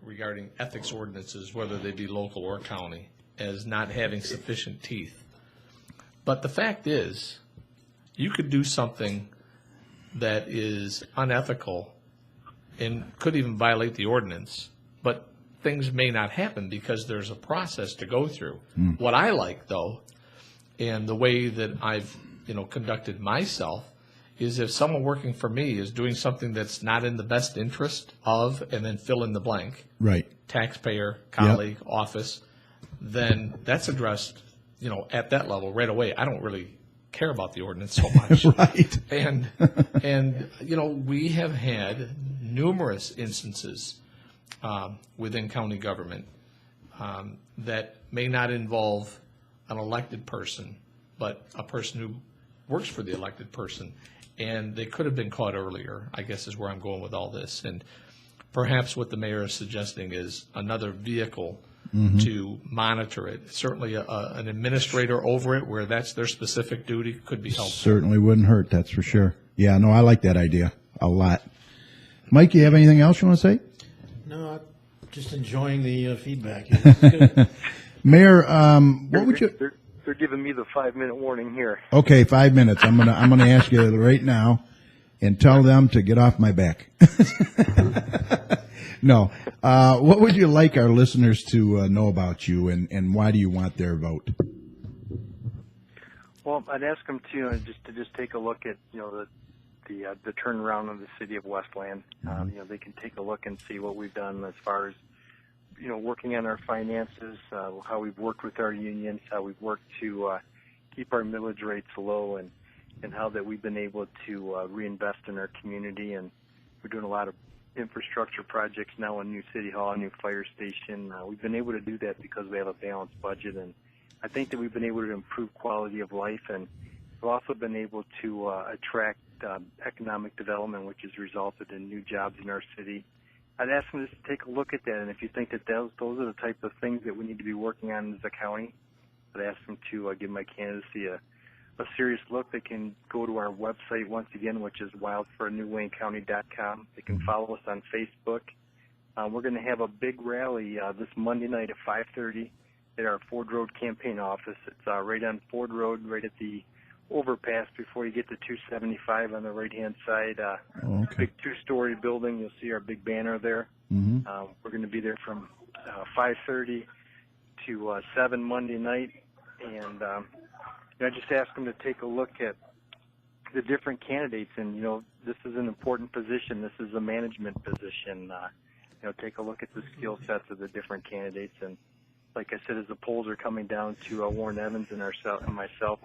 regarding ethics ordinances, whether they be local or county, as not having sufficient teeth. But the fact is, you could do something that is unethical and could even violate the ordinance, but things may not happen because there's a process to go through. What I like, though, and the way that I've, you know, conducted myself is if someone working for me is doing something that's not in the best interest of, and then fill in the blank, Right. taxpayer, colleague, office, then that's addressed, at that level right away. I don't really care about the ordinance so much. Right. And we have had numerous instances within county government that may not involve an elected person, but a person who works for the elected person. And they could have been caught earlier, I guess is where I'm going with all this. And perhaps what the mayor is suggesting is another vehicle to monitor it. Certainly an administrator over it, where that's their specific duty, could be helpful. Certainly wouldn't hurt, that's for sure. Yeah, no, I like that idea a lot. Mike, you have anything else you want to say? No, I'm just enjoying the feedback. It's good. Mayor, what would you? They're giving me the 5-minute warning here. Okay, 5 minutes. I'm gonna ask you right now, and tell them to get off my back. No, what would you like our listeners to know about you, and why do you want their vote? Well, I'd ask them to just take a look at the turnaround of the city of Westland. They can take a look and see what we've done as far as working on our finances, how we've worked with our unions, how we've worked to keep our millage rates low, and how that we've been able to reinvest in our community. And we're doing a lot of infrastructure projects now, a new city hall, a new fire station. We've been able to do that because we have a balanced budget, and I think that we've been able to improve quality of life, and we've also been able to attract economic development, which has resulted in new jobs in our city. I'd ask them just to take a look at that, and if you think that those are the type of things that we need to be working on as a county, I'd ask them to give my candidacy a serious look. They can go to our website once again, which is wildfornewaynecounty.com. They can follow us on Facebook. We're going to have a big rally this Monday night at 5:30 at our Ford Road campaign office. It's right on Ford Road, right at the overpass before you get to 275 on the right-hand side. Big 2-story building. You'll see our big banner there. We're going to be there from 5:30 to 7 Monday night, and I just ask them to take a look at the different candidates. And this is an important position. This is a management position. Take a look at the skill sets of the different candidates. And like I said, as the polls are coming down to Warren Evans and myself,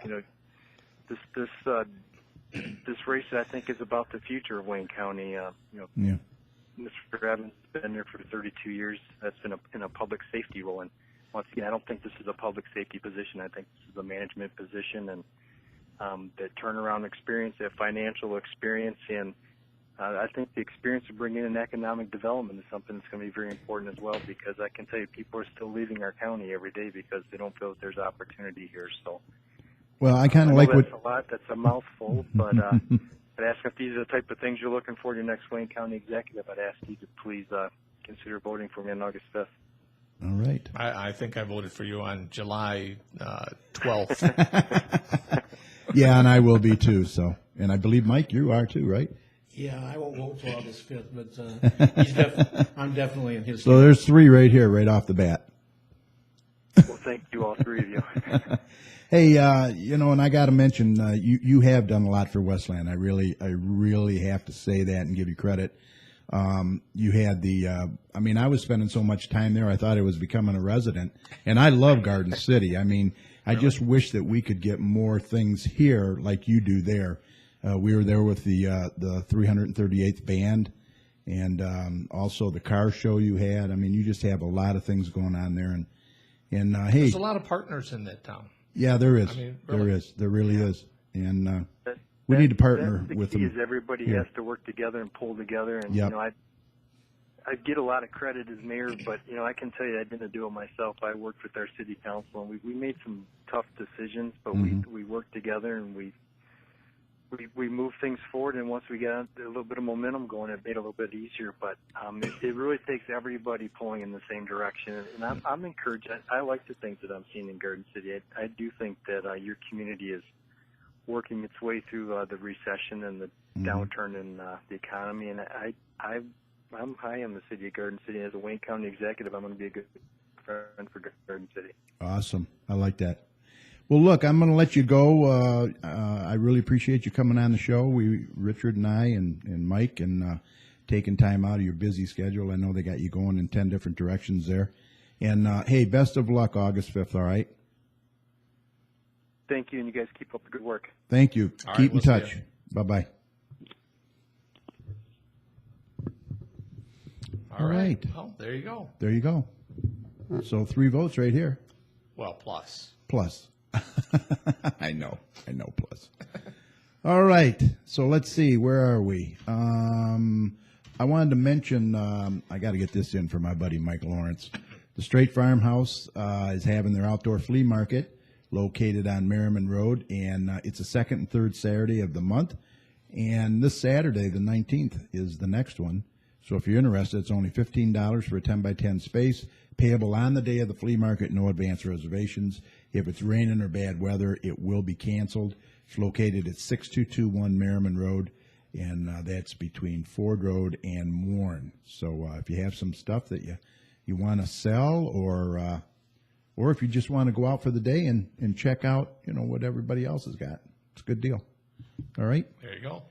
this race, I think, is about the future of Wayne County. Mr. Evans has been there for 32 years. That's been in a public safety role. And once again, I don't think this is a public safety position. I think this is a management position, and that turnaround experience, that financial experience, and I think the experience of bringing in economic development is something that's going to be very important as well, because I can tell you people are still leaving our county every day because they don't feel that there's opportunity here. So, well, I kind of like that's a lot. That's a mouthful, but I'd ask if these are the type of things you're looking for in your next Wayne County executive. I'd ask you to please consider voting for me on August 5th. All right. I think I voted for you on July 12th. Yeah, and I will be too. So, and I believe, Mike, you are too, right? Yeah, I won't vote till August 5th, but I'm definitely in his. So there's 3 right here, right off the bat. Well, thank you, all 3 of you. Hey, and I got to mention, you have done a lot for Westland. I really have to say that and give you credit. You had I was spending so much time there, I thought I was becoming a resident. And I love Garden City. I just wish that we could get more things here like you do there. We were there with the 338th band, and also the car show you had. You just have a lot of things going on there. And hey, there's a lot of partners in that town. Yeah, there is. Really. There really is. And we need to partner with them. The key is everybody has to work together and pull together. And I get a lot of credit as mayor, but I can tell you I didn't do it myself. I worked with our city council, and we made some tough decisions, but we worked together, and we moved things forward. And once we got a little bit of momentum going, it made it a little bit easier. But it really takes everybody pulling in the same direction. And I'm encouraged. I like the things that I'm seeing in Garden City. I do think that your community is working its way through the recession and the downturn in the economy. And I'm high on the city of Garden City. As a Wayne County executive, I'm going to be a good friend for Garden City. Awesome. I like that. Well, look, I'm going to let you go. I really appreciate you coming on the show. Richard and I and Mike, and taking time out of your busy schedule. I know they got you going in 10 different directions there. And, hey, best of luck August 5th, all right? Thank you, and you guys keep up the good work. Thank you. All Keep right, in we'll see touch. you. Bye-bye. All right. Well, there you go. There you go. So 3 votes right here. Well, plus. Plus. I know plus. All right. So let's see. Where are we? I wanted to mention, I got to get this in for my buddy Mike Lawrence. The Straight Farmhouse is having their outdoor flea market located on Merriman Road, and it's the second and third Saturday of the month. And this Saturday, the 19th, is the next one. So if you're interested, it's only $15 for a 10 by 10 space, payable on the day of the flea market, no advance reservations. If it's raining or bad weather, it will be canceled. It's located at 6221 Merriman Road, and that's between Ford Road and Warren. So if you have some stuff that you want to sell, or if you just want to go out for the day and check out, what everybody else has got, it's a good deal. All right? There you go.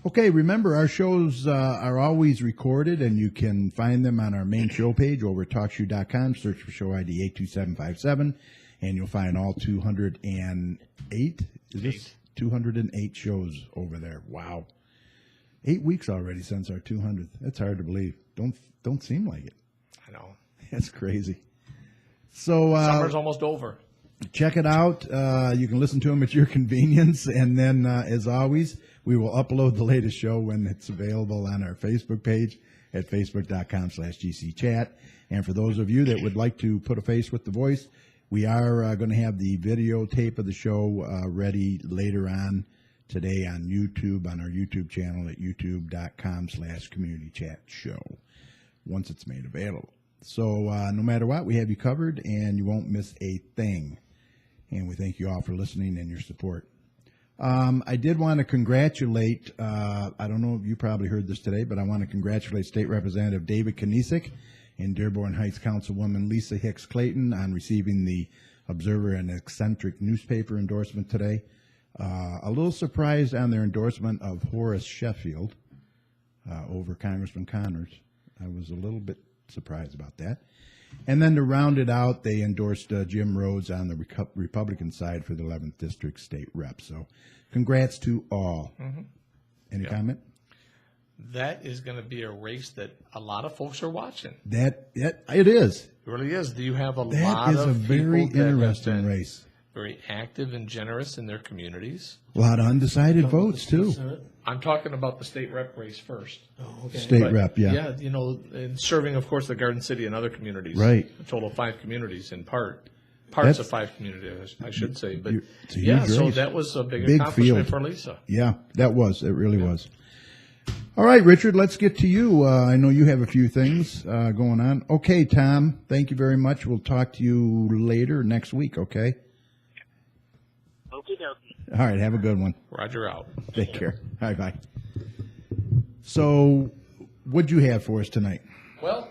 Okay, remember our shows are always recorded, and you can find them on our main show page over at TalkShoe.com. Search for show ID 82757, and you'll find all 208. Is this 208 shows over there? Wow, 8 weeks already since our 200th. That's hard to believe. Don't seem like it. I know. That's crazy. So Summer's almost over. Check it out. You can listen to them at your convenience, and then as always, we will upload the latest show when it's available on our Facebook page at facebook.com/GCChat. And for those of you that would like to put a face with the voice, we are going to have the videotape of the show ready later on today on YouTube, on our YouTube channel at youtube.com/communitychatshow once it's made available. So no matter what, we have you covered, and you won't miss a thing. And we thank you all for listening and your support. I did want to congratulate, I don't know if you probably heard this today, but I want to congratulate State Representative David Kanisick and Dearborn Heights Councilwoman Lisa Hicks Clayton on receiving the Observer and Eccentric newspaper endorsement today. A little surprised on their endorsement of Horace Sheffield over Congressman Connors. I was a little bit surprised about that. And then to round it out, they endorsed Jim Rhodes on the Republican side for the 11th District State Rep. So congrats to all. Mm-hmm. Any comment? That is going to be a race that a lot of folks are watching. It is. It really is. Do you have a lot That is of a very people that have interesting been race. very active and generous in their communities? A lot of undecided votes, too. I'm talking about the state rep race first. Oh, okay. State rep, yeah. Yeah, and serving, of course, the Garden City and other communities. Right. A total of 5 communities in parts That's- of 5 communities, I should say. But it's a huge yeah, so race. that was a big Big accomplishment field. for Lisa. Yeah, that was. It really was. All right, Richard, let's get to you. I know you have a few things going on. Okay, Tom, thank you very much. We'll talk to you later next week, okay? Okie dokie. All right, have a good one. Roger out. Take care. Bye-bye. So what'd you have for us tonight? Well,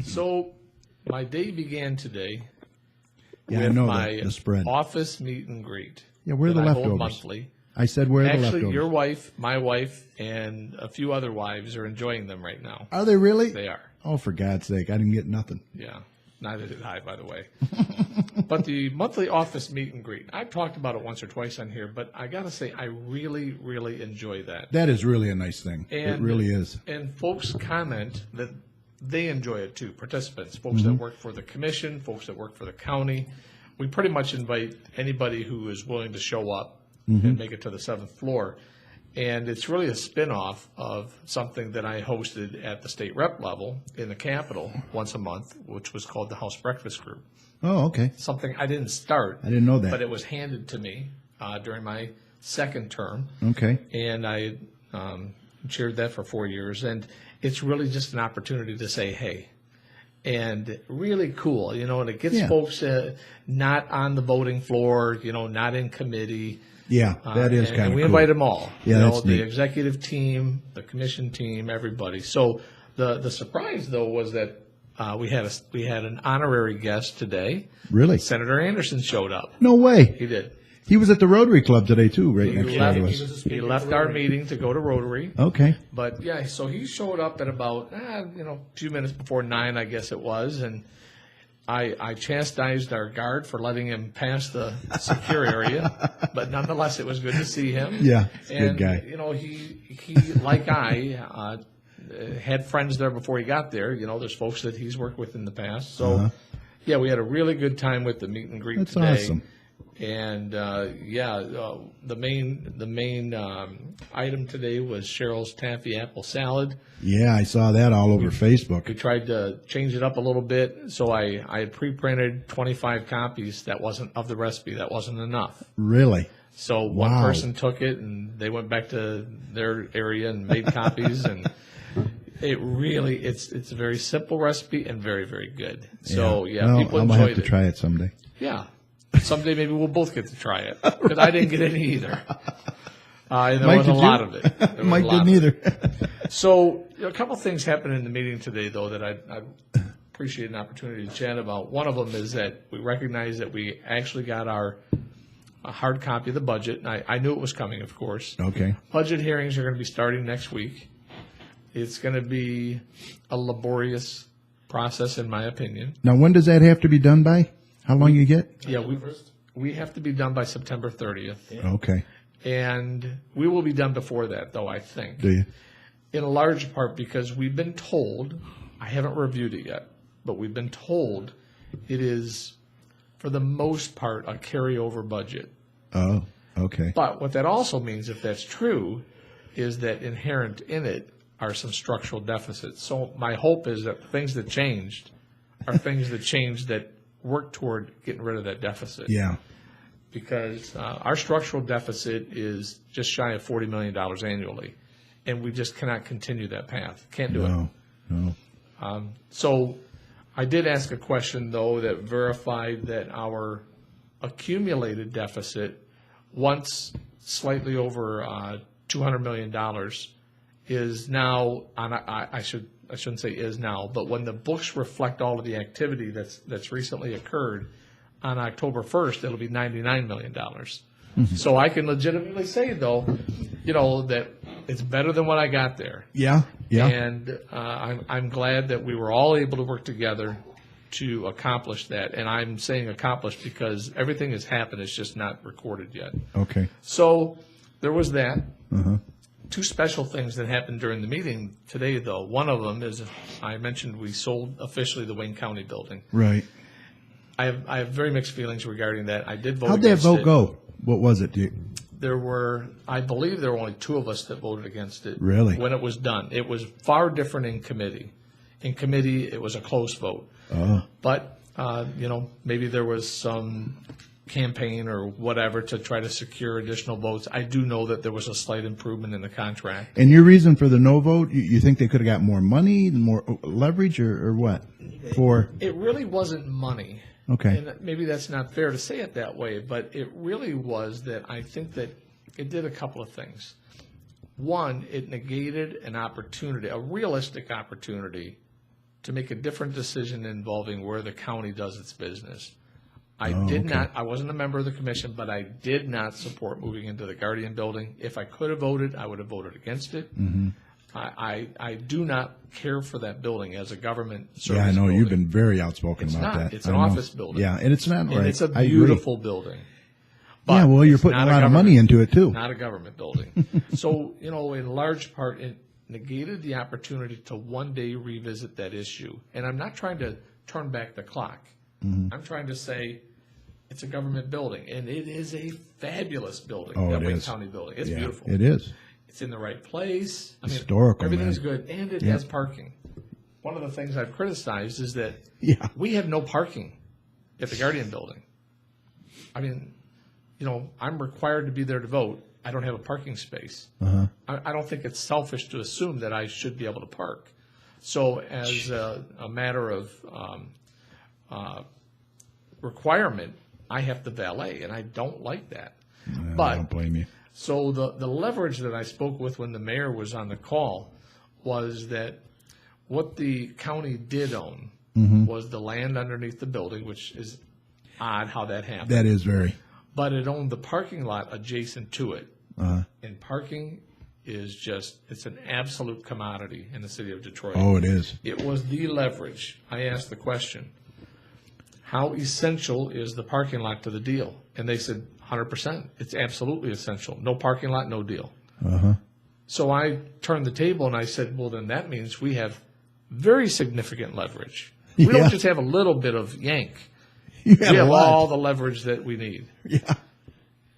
so my day began today Yeah, I with know my the spread. office meet and greet. Yeah, where are the that I hold leftovers? monthly. I said, where are the Actually, leftovers? your wife, my wife, and a few other wives are enjoying them right now. Are they really? They are. Oh, for God's sake, I didn't get nothing. Yeah. Neither did I, by the way. But the monthly office meet and greet, I've talked about it once or twice on here, but I got to say, I really, really enjoy that. That is really a nice thing. It And- really is. And folks comment that they enjoy it too, participants, folks that work for the commission, folks that work for the county. We pretty much invite anybody who is willing to show up and make it to the 7th floor. And it's really a spin-off of something that I hosted at the state rep level in the Capitol once a month, which was called the House Breakfast Group. Oh, okay. Something I didn't start. I didn't know that. But it was handed to me during my second term. Okay. And I chaired that for 4 years. And it's really just an opportunity to say, hey. And really cool, and it gets Yeah. folks not on the voting floor, not in committee. Yeah, that is And kind of we cool. invite them all. Yeah, that's the neat. executive team, the commission team, everybody. So the surprise, though, was that We had an honorary guest today. Really? Senator Anderson showed up. No way. He did. He was at the Rotary Club today too, right next door to us. He left our meeting to go to Rotary. Okay. But yeah, so he showed up at about a few minutes before 9, I guess it was, and I chastised our guard for letting him pass the secure area, but nonetheless, it was good to see him. Yeah, he's a And good guy. he like I had friends there before he got there. There's folks that he's worked with in the past. So yeah, we had a really good time with the meet and greet That's today. awesome. And the main item today was Cheryl's taffy apple salad. Yeah, I saw that all over Facebook. We tried to change it up a little bit, so I had pre-printed 25 copies. That wasn't of the recipe. That wasn't enough. Really? So one Wow. person took it and they went back to their area and made copies, and it's a very simple recipe and very, very good. So yeah, well, people I'm gonna enjoyed have to it. try it someday. Yeah. Someday maybe we'll both get to try it, because I didn't get any either. And there Mike, was a did lot you? of it. There was Mike a lot didn't of it. either. So a couple things happened in the meeting today, though, that I appreciate an opportunity to chat about. One of them is that we recognize that we actually got a hard copy of the budget. And I knew it was coming, of course. Okay. Budget hearings are going to be starting next week. It's going to be a laborious process, in my opinion. Now, when does that have to be done by? How long you get? Yeah, we have to be done by September 30th. Okay. And we will be done before that, though, I think. Do you? In a large part because we've been told, I haven't reviewed it yet, but we've been told it is, for the most part, a carryover budget. Oh, okay. But what that also means, if that's true, is that inherent in it are some structural deficits. So my hope is that things that changed are things that work toward getting rid of that deficit. Yeah. Because our structural deficit is just shy of $40 million annually, and we just cannot continue that path. Can't do it. No. So I did ask a question, though, that verified that our accumulated deficit, once slightly over $200 million, is now, I shouldn't say is now, but when the books reflect all of the activity that's recently occurred, on October 1st, it'll be $99 million. So I can legitimately say, though, that it's better than what I got there. Yeah. Yeah. And I'm glad that we were all able to work together to accomplish that. And I'm saying accomplished because everything has happened. It's just not recorded yet. Okay. So there was that. Two special things that happened during the meeting today, though. One of them is, I mentioned we sold officially the Wayne County building. Right. I have very mixed feelings regarding that. I did vote How'd that against vote it. go? What was it? I believe there were only 2 of us that voted against it. Really? When it was done. It was far different in committee. In committee, it was a close vote. Oh. But, maybe there was some campaign or whatever to try to secure additional votes. I do know that there was a slight improvement in the contract. And your reason for the no vote, you think they could have got more money, more leverage, or what? It really wasn't money. Okay. And maybe that's not fair to say it that way, but it really was that I think that it did a couple of things. One, it negated an opportunity, a realistic opportunity, to make a different decision involving where the county does its business. I wasn't a member of the commission, but I did not support moving into the Guardian building. If I could have voted, I would have voted against it. Mm-hmm. I do not care for that building as a government service Yeah, I know. building. You've been very outspoken It's about not. that. It's an I know. office building. Yeah, and it's not right. And it's a I agree. beautiful building. But Yeah, well, you're it's putting not a lot of government- money into it, too. Not a government building. So, in large part, it negated the opportunity to one day revisit that issue. And I'm not trying to turn back the clock. Mm-hmm. I'm trying to say it's a government building, and it is a fabulous building, Oh, that it Wayne is. County building. It's Yeah, beautiful. it is. It's in the right place. Historical, everything's man. good, and it Yeah. has parking. One of the things I've criticized is that Yeah. we have no parking at the Guardian building. I mean, I'm required to be there to vote. I don't have a parking space. Uh-huh. I don't think it's selfish to assume that I should be able to park. So as a matter of requirement, I have to valet, and I don't like that. I don't blame you. So the leverage that I spoke with when the mayor was on the call was that what the county did own was the land underneath the building, which is odd how that happened. That is very. But it owned the parking lot adjacent to it. And parking is just, it's an absolute commodity in the city of Detroit. Oh, it is. It was the leverage. I asked the question, how essential is the parking lot to the deal? And they said, 100%. It's absolutely essential. No parking lot, no deal. So I turned the table and I said, well, then that means we have very significant leverage. We Yeah. don't just have a little bit of yank. You We had a have lot. all the leverage that we need. Yeah.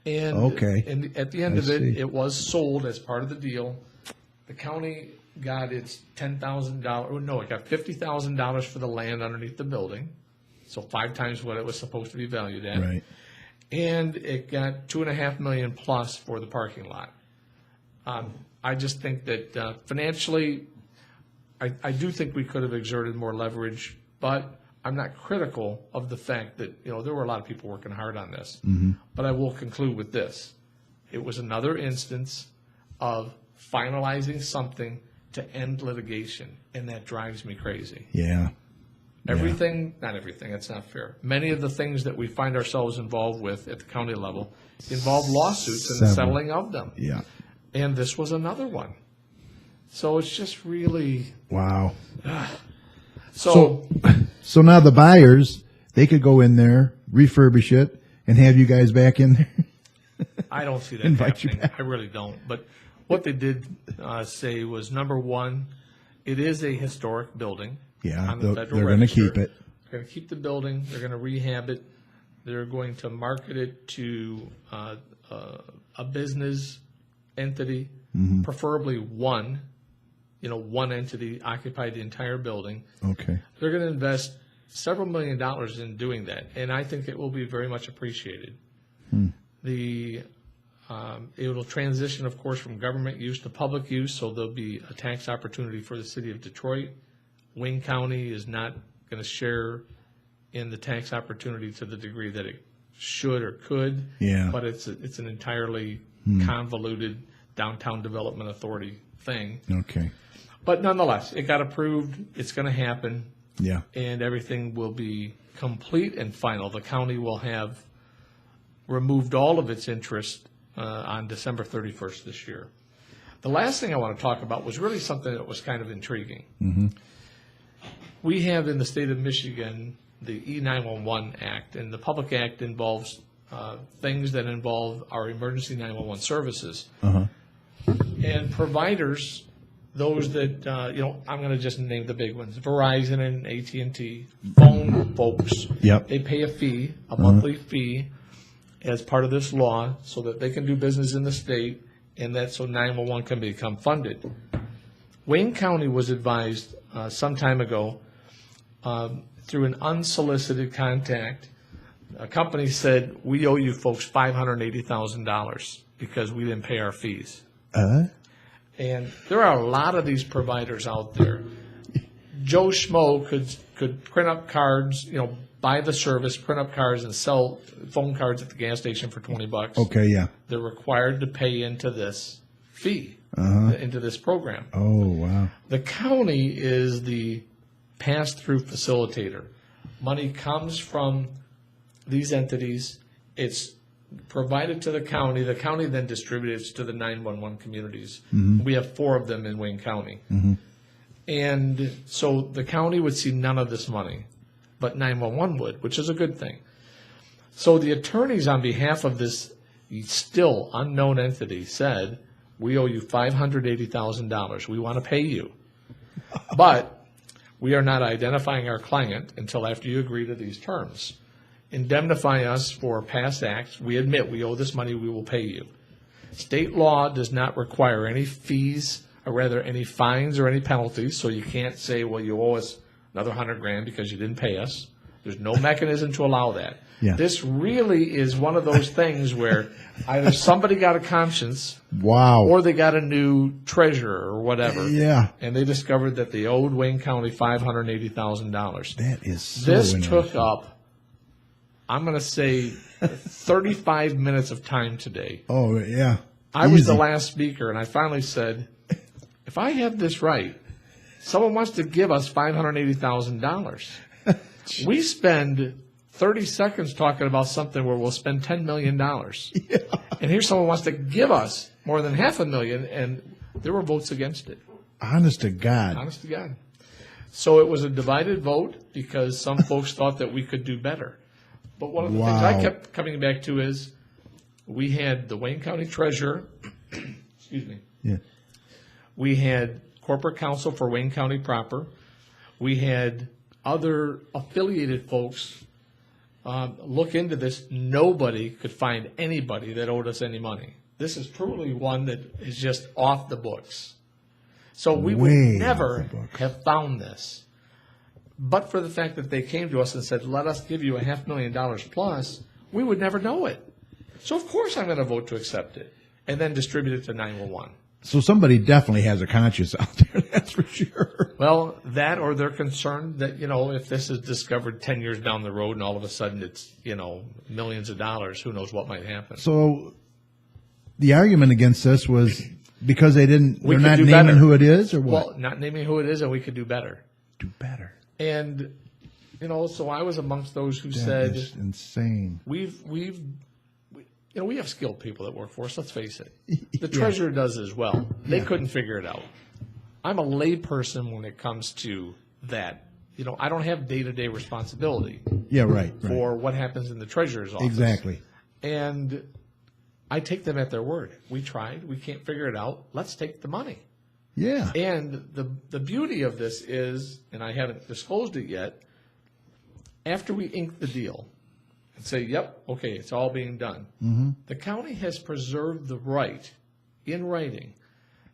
And, Okay. and at the end I of it, see. it was sold as part of the deal. The county got its $10,000, no, it got $50,000 for the land underneath the building. So 5 times what it was supposed to be valued at. Right. And it got $2.5 million plus for the parking lot. I just think that financially, I do think we could have exerted more leverage, but I'm not critical of the fact that, there were a lot of people working hard on this. But I will conclude with this. It was another instance of finalizing something to end litigation, and that drives me crazy. Yeah. Everything, not everything, that's not fair. Many of the things that we find ourselves involved with at the county level involve lawsuits and the Several. settling of them. Yeah. And this was another one. So it's just really, Wow. so So now the buyers, they could go in there, refurbish it, and have you guys back in there. I don't see that Invite you happening. back. I really don't. But what they did say was, number one, it is a historic building. Yeah, on the they're Federal going to Register. keep it. They're going to keep the building. They're going to rehab it. They're going to market it to a business entity, preferably one. One entity occupy the entire building. Okay. They're going to invest several $1 million in doing that, and I think it will be very much appreciated. It will transition, of course, from government use to public use, so there'll be a tax opportunity for the city of Detroit. Wayne County is not going to share in the tax opportunity to the degree that it should or could. Yeah. But it's an entirely convoluted downtown development authority thing. Okay. But nonetheless, it got approved. It's going to happen, Yeah. and everything will be complete and final. The county will have removed all of its interest on December 31st this year. The last thing I want to talk about was really something that was kind of intriguing. We have in the state of Michigan the E911 Act, and the Public Act involves things that involve our emergency 911 services. And providers, those that, I'm going to just name the big ones, Verizon and AT&T, phone folks. Yep. They pay a fee, a monthly fee, as part of this law so that they can do business in the state and that so 911 can become funded. Wayne County was advised some time ago through an unsolicited contact. A company said, we owe you folks $580,000 because we didn't pay our fees. And there are a lot of these providers out there. Joe Schmo could print up cards, buy the service, print up cards, and sell phone cards at the gas station for $20. Okay, yeah. They're required to pay into this fee, into this program. Oh, wow. The county is the pass-through facilitator. Money comes from these entities. It's provided to the county. The county then distributes to the 911 communities. We have 4 of them in Wayne County. And so the county would see none of this money, but 911 would, which is a good thing. So the attorneys on behalf of this still unknown entity said, we owe you $580,000. We want to pay you. But we are not identifying our client until after you agree to these terms. Indemnify us for past acts. We admit we owe this money, we will pay you. State law does not require any fees, or rather any fines or any penalties, so you can't say, well, you owe us another $100,000 because you didn't pay us. There's no mechanism to allow that. Yeah. This really is one of those things where either somebody got a conscience Wow. or they got a new treasurer or whatever. Yeah. And they discovered that they owed Wayne County $580,000. That is so This took interesting. up, I'm going to say, 35 minutes of time today. Oh, yeah. I was the Easy. last speaker, and I finally said, if I have this right, Someone wants to give us $580,000. We spend 30 seconds talking about something where we'll spend $10 million. Yeah. And here someone wants to give us more than $500,000, and there were votes against it. Honest to God. Honest to God. So it was a divided vote because some folks thought that we could do better. But one of the things I kept coming back to is we had the Wayne County Treasurer, excuse me. Yeah. We had corporate counsel for Wayne County proper. We had other affiliated folks look into this. Nobody could find anybody that owed us any money. This is truly one that is just off the books. So we would Way never off the books. have found this. But for the fact that they came to us and said, let us give you $500,000 plus, we would never know it. So of course I'm going to vote to accept it and then distribute it to 911. So somebody definitely has a conscience out there, that's for sure. Well, that or they're concerned that, if this is discovered 10 years down the road and all of a sudden it's, millions of dollars, who knows what might happen. So the argument against this was because they're not do naming better. who it is, or what? Well, not naming who it is, and we could do better. Do better. And, so I was amongst those who That said, is insane. we have skilled people that work for us, let's face it. The treasurer does as well. They couldn't figure it out. I'm a lay person when it comes to that. I don't have day-to-day responsibility Yeah, right. for what happens in the treasurer's office. Exactly. And I take them at their word. We tried. We can't figure it out. Let's take the money. Yeah. And the beauty of this is, and I haven't disclosed it yet, after we ink the deal and say, yep, okay, it's all being done, the county has preserved the right in writing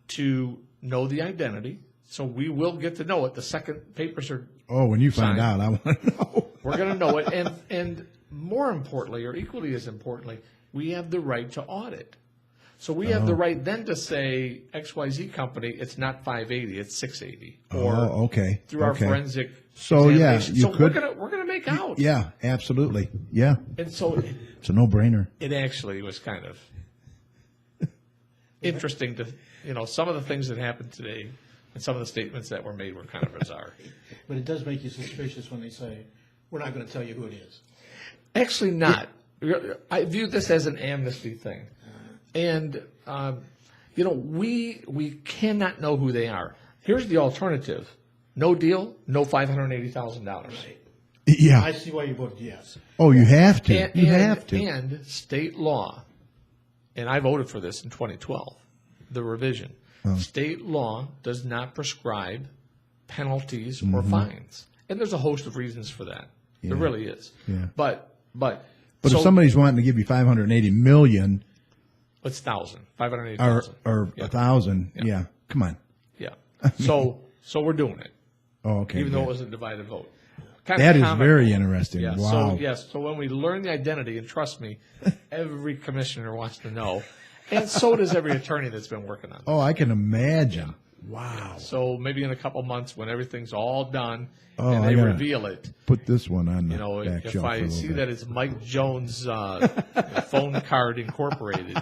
to know the identity. So we will get to know it. The second papers are Oh, when you find signed. out, I want to know. We're going to know it. And more importantly, or equally as importantly, we have the right to audit. So we have the right then to say, XYZ company, it's not 580, it's 680. Or okay. through our Okay. forensic So, yeah, examination. you So could- we're gonna make out. Yeah, absolutely. Yeah. And so It's a no-brainer. it actually was kind of interesting to, some of the things that happened today and some of the statements that were made were kind of bizarre. But it does make you suspicious when they say, we're not going to tell you who it is. Actually not. I view this as an amnesty thing. And, we cannot know who they are. Here's the alternative. No deal, no $580,000. Yeah. I see why you voted yes. Oh, you have to. And, you and- have to. And state law, and I voted for this in 2012, the revision. State law does not prescribe penalties or fines. And there's a host of reasons for that. There really is. Yeah. But But so if somebody's wanting to give you $580 million it's 580,000. or Yeah. 1,000, yeah, come on. Yeah. So we're doing it, Oh, okay. even though yeah. it was a divided vote. Kind of That is comical. very interesting. Yeah. Wow. So when we learn the identity, and trust me, every commissioner wants to know, and so does every attorney that's been working on it. Oh, I can imagine. Wow. So maybe in a couple months, when everything's all done Oh, and I they gotta reveal it, Put this one on the back if shelf for a I little see bit. that it's Mike Jones phone card incorporated,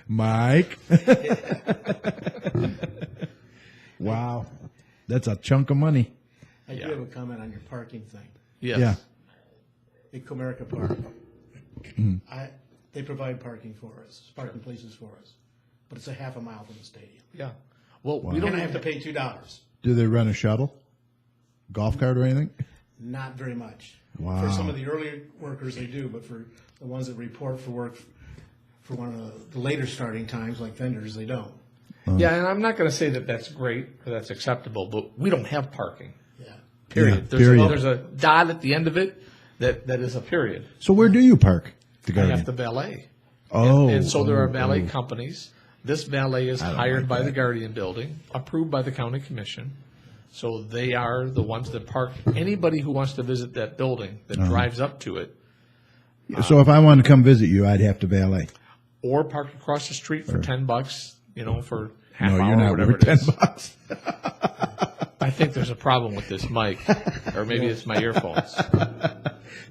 Mike. Wow. That's a chunk of money. I do have a comment on your parking thing. yes. Yeah. At Comerica Park, they provide parking for us, parking places for us, but it's a half a mile from the stadium. Yeah. Well, we And don't I have to pay $2. Do they run a shuttle? Golf cart or anything? Not very much. Wow. For some of the early workers, they do, but for the ones that report for work for one of the later starting times, like vendors, they don't. Yeah, and I'm not going to say that that's great or that's acceptable, but we don't have parking. Yeah. Period. Yeah, period. There's a dot at the end of it that is a period. So where do you park? The I Guardian? have to valet. Oh. And so there are oh, valet oh. companies. This valet is I don't hired like by the that. Guardian building, approved by the county commission. So they are the ones that park anybody who wants to visit that building that Uh-huh. drives up to it, So if I wanted to come visit you, I'd have to valet. or park across the street for $10, for half No, hour you're or not whatever worth it is. $10. I think there's a problem with this mic, or maybe it's my earphones.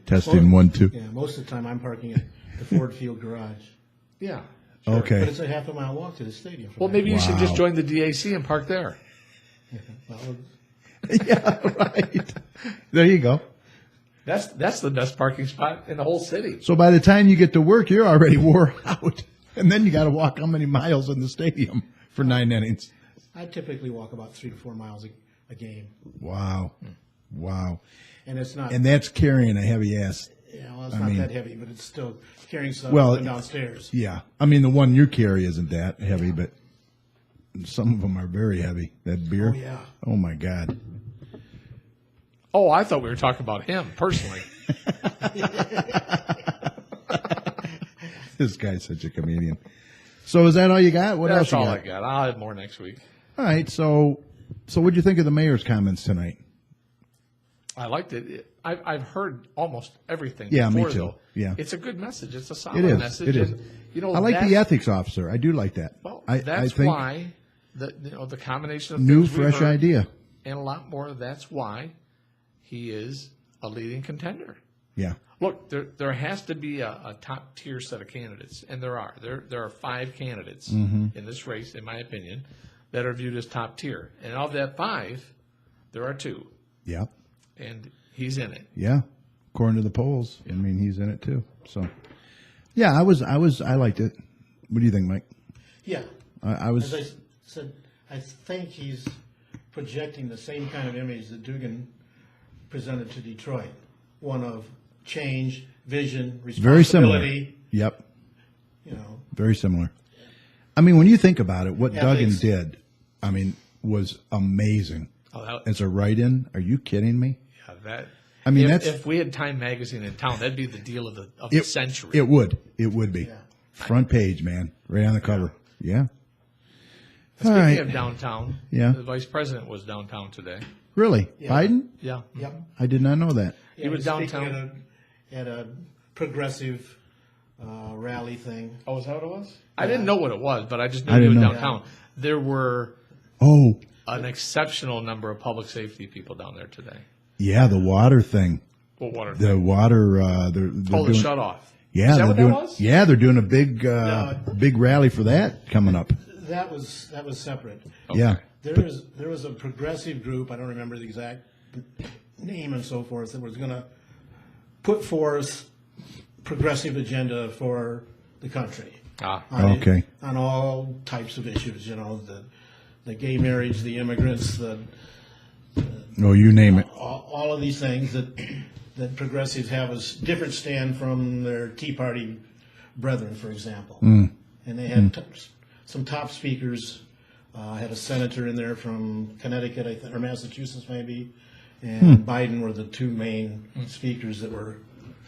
Testing 1, 2. Yeah, most of the time I'm parking at the Ford Field garage. Yeah. But Okay. it's a half a mile walk to the stadium. from Well, there. maybe you should just Wow. join the DAC and park there. Well, Yeah, right. There you go. That's the best parking spot in the whole city. So by the time you get to work, you're already wore out. And then you got to walk how many miles in the stadium for 9 innings? I typically walk about 3 to 4 miles a game, Wow. Wow. and it's not. And that's carrying a heavy ass. Yeah, well, it's I not mean- that heavy, but it's still carrying stuff Well, up and downstairs. Yeah. I mean, the one you carry isn't that heavy, but some of them are very heavy. That beer. Oh, yeah. Oh, my God. Oh, I thought we were talking about him personally. This guy's such a comedian. So is that all you got? What That's else you all got? I got. I'll have more next week. All right. So what'd you think of the mayor's comments tonight? I liked it. I've heard almost everything. Yeah, me before, too. though. Yeah. It's a good message. It's a solid It is. message. It is. And, you know, I like that's- the ethics officer. I do like that. Well, I that's think why the combination of new, things we fresh heard idea. and a lot more. That's why he is a leading contender. Yeah. Look, there has to be a top tier set of candidates, and there are. There are 5 candidates Mm-hmm. in this race, in my opinion, that are viewed as top tier. And of that 5, there are 2, Yeah. and he's in it. Yeah. According to the polls, I mean, he's in it too. So, yeah, I liked it. What do you think, Mike? Yeah, I was. as I said, I think he's projecting the same kind of image that Dugan presented to Detroit, one of change, vision, Very similar. responsibility. Yep. You know, Very similar. I mean, when you think about it, what Duggan Ethics. did, I mean, was amazing. Oh, that, As a write-in, are you kidding me? yeah, that. I mean, if, that's if we had Time Magazine in town, that'd be the deal of the century. It would. It would be. Yeah. Front page, man. Right on the cover. Yeah. All Speaking right. of downtown, Yeah. the vice president was downtown today. Really? Yeah. Biden? Yeah. yep. I did not know that. He was speaking downtown. at a progressive rally thing. Oh, is that what it was? I didn't know what it was, but I just knew I he was didn't know. downtown. There were Oh, an exceptional number of public safety people down there today. yeah, the water thing. What water? The water, they're the doing, shut off. yeah, Is that they're what doing, that was? yeah, they're doing a big, No. big rally for that coming up. That was separate. Yeah. There was a progressive group, I don't remember the exact name and so forth, that was going to put forth progressive agenda for the country. Ah, Okay. On all types of issues, you know, the gay marriage, the immigrants, Oh, you name it. all of these things that progressives have a different stand from their Tea Party brethren, for example. And they had some top speakers. Had a senator in there from Connecticut, I think, or Massachusetts maybe, and Biden were the 2 main speakers that were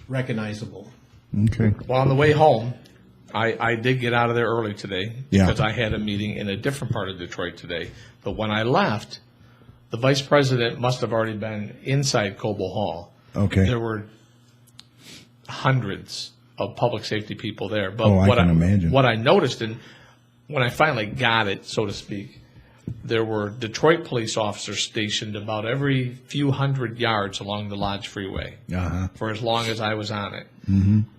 recognizable. Okay. well, on the way home, I did get out of there early today Yeah. because I had a meeting in a different part of Detroit today. But when I left, the vice president must have already been inside Coble Hall. Okay. There were hundreds of public safety people there. But Oh, I can imagine. What I noticed, and when I finally got it, so to speak, there were Detroit police officers stationed about every few hundred yards along the Lodge Freeway Uh-huh. for as long as I was on it.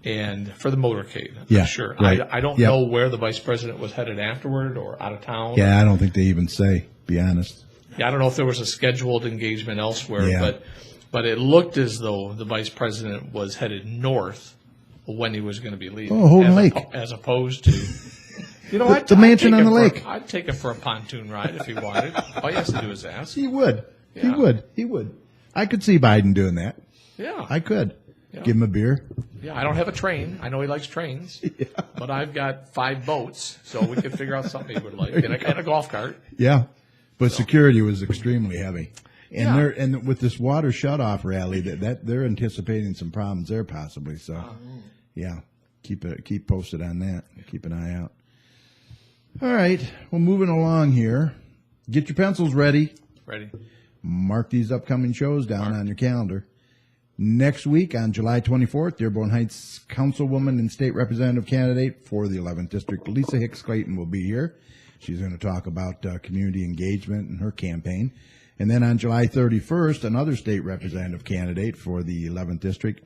And for the motorcade, Yeah, I'm sure. right. I don't Yep. know where the vice president was headed afterward or out of town. Yeah, I don't think they even say, be honest. Yeah, I don't know if there was a scheduled engagement elsewhere, Yeah. but it looked as though the vice president was headed north when he was going to be leaving. Oh, Holden as Lake. as opposed to, you know, The mansion on the lake. I'd take him for a pontoon ride if he wanted. All he has to do is ask. He would. He Yeah. would. He would. I could see Biden doing that. Yeah, I could. Yeah. Give him a beer. yeah. I don't have a train. I know he likes trains, but I've got 5 boats, so we could figure out something he would like, and a golf cart. Yeah. But security was extremely heavy. And Yeah. they're and with this water shutoff rally that they're anticipating some problems there possibly. So yeah. Keep posted on that. Keep an eye out. All right. Well, moving along here. Get your pencils ready. Ready? Mark these upcoming shows down on your calendar. Next week on July 24th, Dearborn Heights Councilwoman and State Representative candidate for the 11th District, Lisa Hicks Clayton, will be here. She's going to talk about community engagement and her campaign. And then on July 31st, another state representative candidate for the 11th District,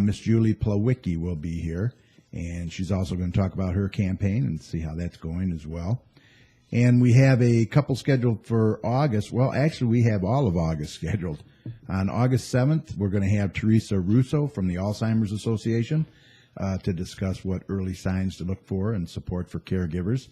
Miss Julie Plawicki, will be here. And she's also going to talk about her campaign and see how that's going as well. And we have a couple scheduled for August. Well, actually, we have all of August scheduled. On August 7th, we're going to have Teresa Russo from the Alzheimer's Association to discuss what early signs to look for and support for caregivers.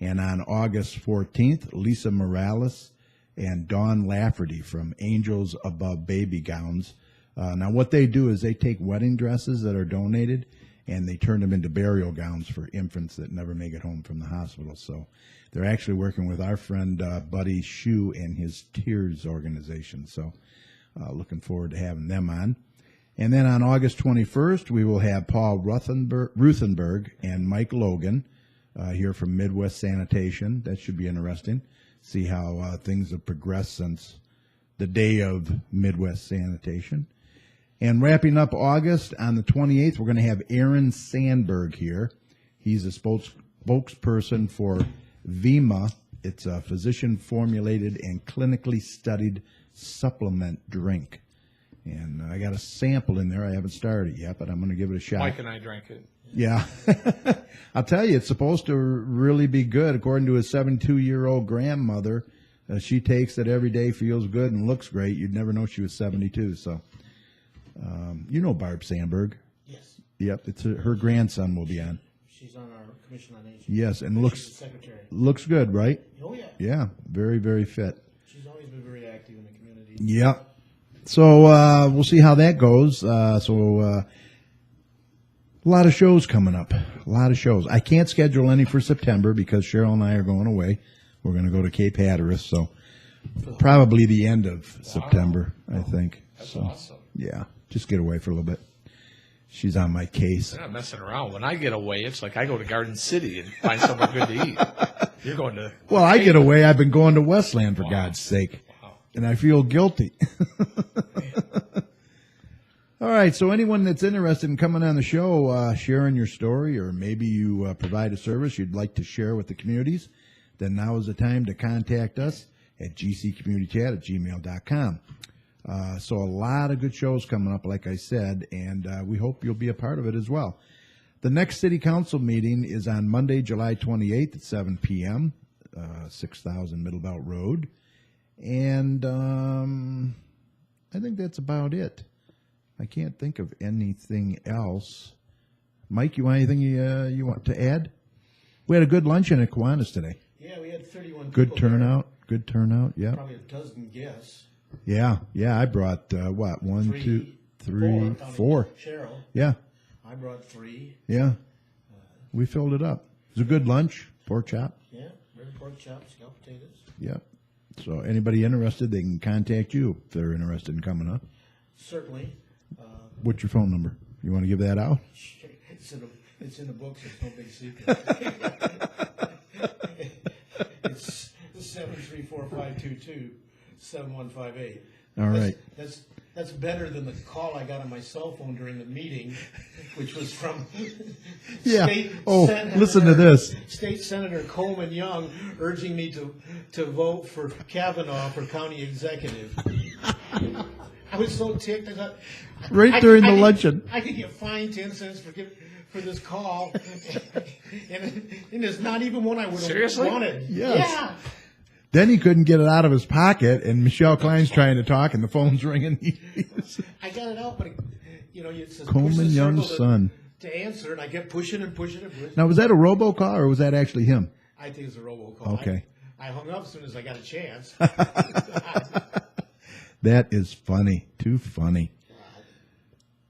And on August 14th, Lisa Morales and Dawn Lafferty from Angels Above Baby Gowns. Now, what they do is they take wedding dresses that are donated and they turn them into burial gowns for infants that never make it home from the hospital. So they're actually working with our friend Buddy Shue and his Tears organization. So looking forward to having them on. And then on August 21st, we will have Paul Ruthenberg and Mike Logan here from Midwest Sanitation. That should be interesting. See how things have progressed since the day of Midwest Sanitation. And wrapping up August, on the 28th, we're going to have Aaron Sandberg here. He's a spokesperson for VIMA. It's a physician-formulated and clinically studied supplement drink. And I got a sample in there. I haven't started it yet, but I'm going to give it a shot. Mike and I drank it. Yeah. I'll tell you, it's supposed to really be good. According to his 72-year-old grandmother, she takes it every day, feels good, and looks great. You'd never know she was 72. So, you know Barb Sandberg. Yes. Yep, it's her grandson will be on. She's on our Commission on Aging. Yes, and She's the secretary. looks good, right? Oh, yeah. Yeah, very, very fit. She's always been very active in the community. Yep. So we'll see how that goes. A lot of shows coming up. A lot of shows. I can't schedule any for September because Cheryl and I are going away. We're going to go to Cape Hatteras, so probably the end of September, I think. That's so, awesome. Yeah, just get away for a little bit. She's on my case. They're not messing around. When I get away, it's like I go to Garden City and find somewhere good to eat. You're going to... Well, I get away. I've been going to Westland, for God's sake. Wow. And I feel guilty. All right, so anyone that's interested in coming on the show, sharing your story, or maybe you provide a service you'd like to share with the communities, then now is the time to contact us at gcommunitychat@gmail.com. So a lot of good shows coming up, like I said, and we hope you'll be a part of it as well. The next City Council meeting is on Monday, July 28th at 7 p.m., 6000 Middlebelt Road. And I think that's about it. I can't think of anything else. Mike, you want anything you want to add? We had a good luncheon at Kiwanis today. Yeah, we had 31 Good people there. turnout. Good turnout, yeah. Probably a dozen guests. Yeah, I brought, one, two, three, four. Cheryl. Yeah, I brought 3. yeah. We filled it up. It was a good lunch, pork chop. Yeah, red pork chops, scalloped potatoes. Yeah. So anybody interested, they can contact you if they're interested in coming up. Certainly. What's your phone number? You want to give that out? It's in the book, so it's no big secret. It's 734-522-7158. All right. That's better than the call I got on my cell phone during the meeting, which was from Yeah. Senator, Listen to this. State Senator Coleman Young urging me to vote for Kavanaugh for county executive. I was so ticked. I thought, Right during the luncheon. I could get fined 10 cents for this call, and it's not even one I would have Seriously? wanted. Yes. Yeah. Then he couldn't get it out of his pocket, and Michelle Klein's trying to talk, and the phone's ringing. I got it out, but it says Coleman push the Young's circle son. to answer, and I kept pushing and pushing and pushing. Now, was that a robocall, or was that actually him? I think it's a robocall. Okay. I hung up as soon as I got a chance. That is funny. Too funny.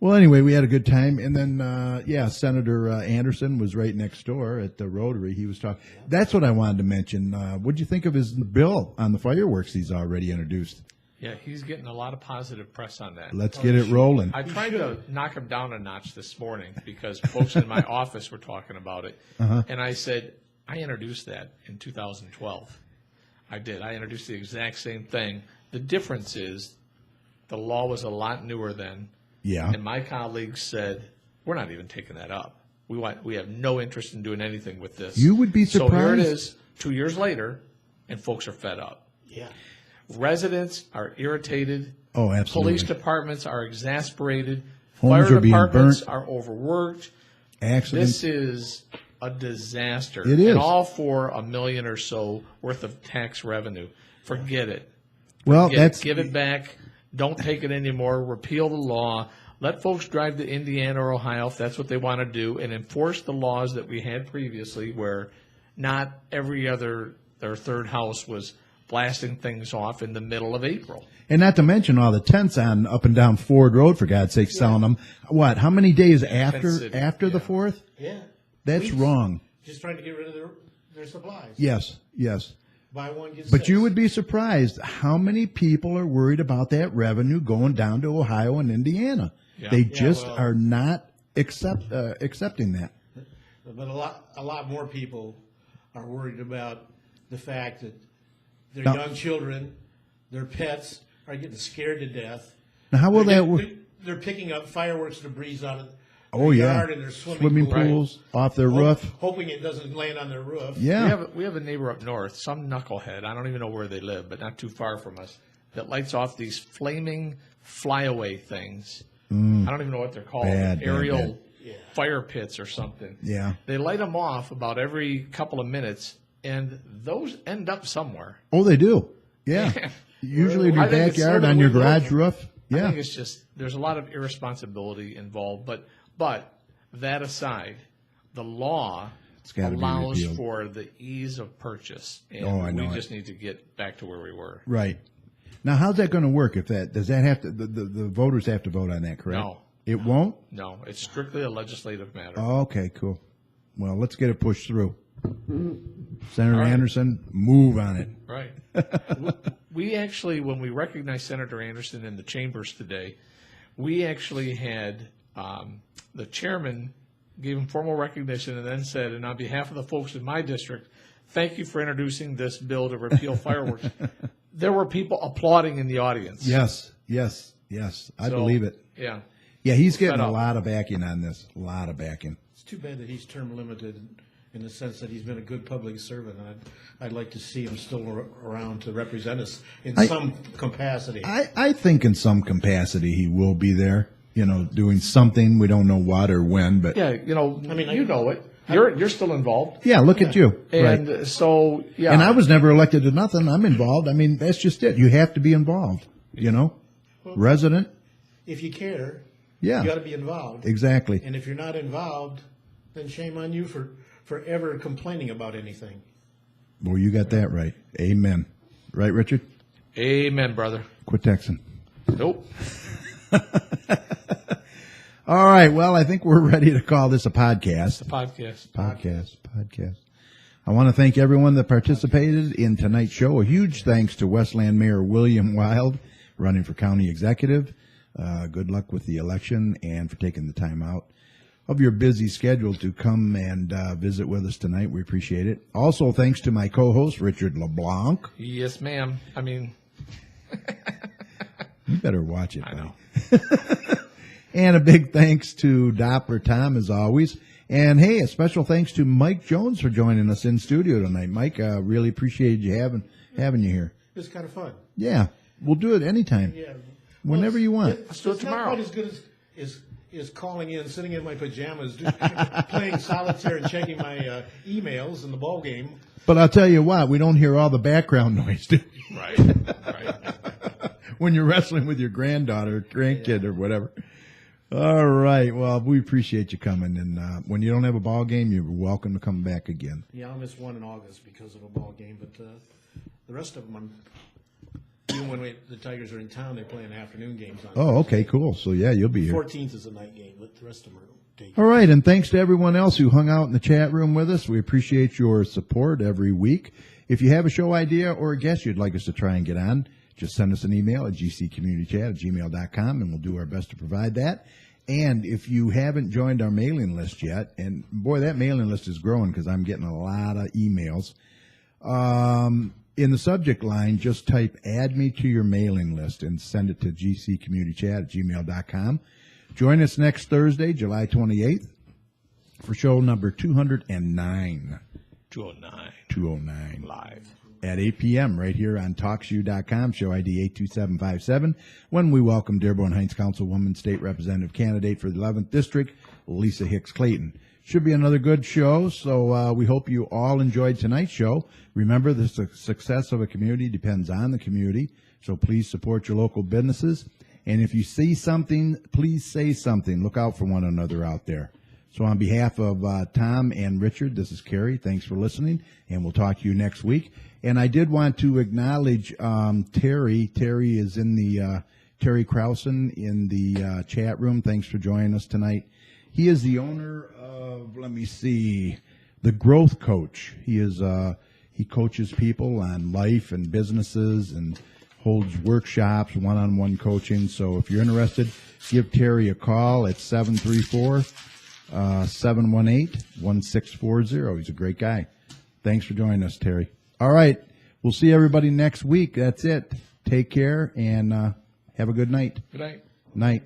Well, anyway, we had a good time. And then, Senator Anderson was right next door at the Rotary. He was talking. That's what I wanted to mention. What'd you think of his bill on the fireworks he's already introduced? Yeah, he's getting a lot of positive press on that. Let's get it rolling. I tried to knock him down a notch this morning because folks in my office were talking about it. And I said, I introduced that in 2012. I did. I introduced the exact same thing. The difference is the law was a lot newer then. Yeah. And my colleagues said, we're not even taking that up. We have no interest in doing anything with this. You would be surprised. So here it is 2 years later, and folks are fed up. Yeah. Residents are irritated. Oh, absolutely. Police departments are exasperated. Homes Fire are being departments burnt. are overworked. Accidents. This is a disaster. It is. And all for $1 million or so worth of tax revenue. Forget it. Well, Give it back. Don't take it anymore. Repeal the law. Let folks drive to Indiana or Ohio if that's what they want to do, and enforce the laws that we had previously, where not every other or third house was blasting things off in the middle of April. And not to mention all the tents on up and down Ford Road, for God's sake, selling them. What? How many days after City, the 4th? Yeah. That's Weeks. wrong. Just trying to get rid of their supplies. Yes. Buy one, get But 6. you would be surprised how many people are worried about that revenue going down to Ohio and Indiana. Yeah. They Yeah, just well- are not accepting that. But a lot more people are worried about the fact that their Now- young children, their pets, are getting scared to death. Now, how will They're that work? They're picking up fireworks debris out of Oh, their yeah. yard and their swimming pool. pools, off their roof. Hoping it doesn't land on their roof. Yeah. We have a neighbor up north, some knucklehead, I don't even know where they live, but not too far from us, that lights off these flaming flyaway things. I don't even know what they're called. Bad, bad, Aerial bad. fire pits or something. Yeah. They light them off about every couple of minutes, and those end up somewhere. Oh, they do. Yeah. Usually in your I think it's backyard, sort of on your weird garage looking. roof. I Yeah. think it's just there's a lot of irresponsibility involved, but that aside, the law It's gotta be allows repealed. for the ease of purchase, and Oh, I know we it. just need to get back to where we were. Right. Now, how's that going to work? If that does that have to the voters have to vote on that, correct? No. It won't? No, it's strictly a legislative matter. Oh, okay, cool. Well, let's get it pushed through. Senator All right. Anderson, move on it. Right. We actually, when we recognized Senator Anderson in the chambers today, we actually had the chairman gave him formal recognition and then said, and on behalf of the folks in my district, thank you for introducing this bill to repeal fireworks. There were people applauding in the audience. Yes. I So, believe it. Yeah. Yeah, he's getting Fed a up. lot of backing on this. A lot of backing. It's too bad that he's term limited in the sense that he's been a good public servant. I'd like to see him still around to represent us in some capacity. I think in some capacity he will be there, doing something. We don't know what or when, but Yeah, you know it. You're still involved. yeah, look at you. And Right. so, yeah. And I was never elected to nothing. I'm involved. I mean, that's just it. You have to be involved, Resident. If you care, Yeah. you got to be involved. Exactly. And if you're not involved, then shame on you for ever complaining about anything. Well, you got that right. Amen. Right, Richard? Amen, brother. Quit texting. Nope. All right. Well, I think we're ready to call this a podcast. Podcast. I want to thank everyone that participated in tonight's show. A huge thanks to Westland Mayor William Wild, running for county executive. Good luck with the election and for taking the time out of your busy schedule to come and visit with us tonight. We appreciate it. Also, thanks to my co-host, Richard LeBlanc. Yes, ma'am. I mean, You better watch it. I know. And a big thanks to Doppler Tom, as always. And, hey, a special thanks to Mike Jones for joining us in studio tonight. Mike, really appreciate you having you here. It was kind of fun. Yeah, we'll do it anytime. Yeah. Whenever you want. Let's do it It's tomorrow. not quite as good as calling in, sitting in my pajamas, playing solitaire and checking my emails in the ball game. But I'll tell you what, we don't hear all the background noise, do we? Right. When you're wrestling with your granddaughter, grandkid, or whatever. All right. Well, we appreciate you coming. And when you don't have a ball game, you're welcome to come back again. Yeah, I'll miss one in August because of a ball game, but the rest of them, even when the Tigers are in town, they play in afternoon games on. Oh, okay, cool. So, yeah, you'll be here. 14th is a night game, but the rest of them are day. All right, and thanks to everyone else who hung out in the chat room with us. We appreciate your support every week. If you have a show idea or a guest you'd like us to try and get on, just send us an email at gccommunitychat@gmail.com, and we'll do our best to provide that. And if you haven't joined our mailing list yet, and boy, that mailing list is growing because I'm getting a lot of emails. In the subject line, just type "add me to your mailing list" and send it to gccommunitychat@gmail.com. Join us next Thursday, July 28th, for show number 209. 209. Live. At 8 p.m. right here on TalkShoe.com, show ID 82757, when we welcome Dearborn Heights Councilwoman, State Representative candidate for the 11th District, Lisa Hicks Clayton. Should be another good show. So we hope you all enjoyed tonight's show. Remember, the success of a community depends on the community. So please support your local businesses. And if you see something, please say something. Look out for one another out there. So on behalf of Tom and Richard, this is Kerry. Thanks for listening, and we'll talk to you next week. And I did want to acknowledge Terry. Terry is in the Terry Krausen in the chat room. Thanks for joining us tonight. He is the owner of, the Growth Coach. He coaches people on life and businesses and holds workshops, one-on-one coaching. So if you're interested, give Terry a call at 734-718-1640. He's a great guy. Thanks for joining us, Terry. All right. We'll see everybody next week. That's it. Take care and have a good night. Good night. Night.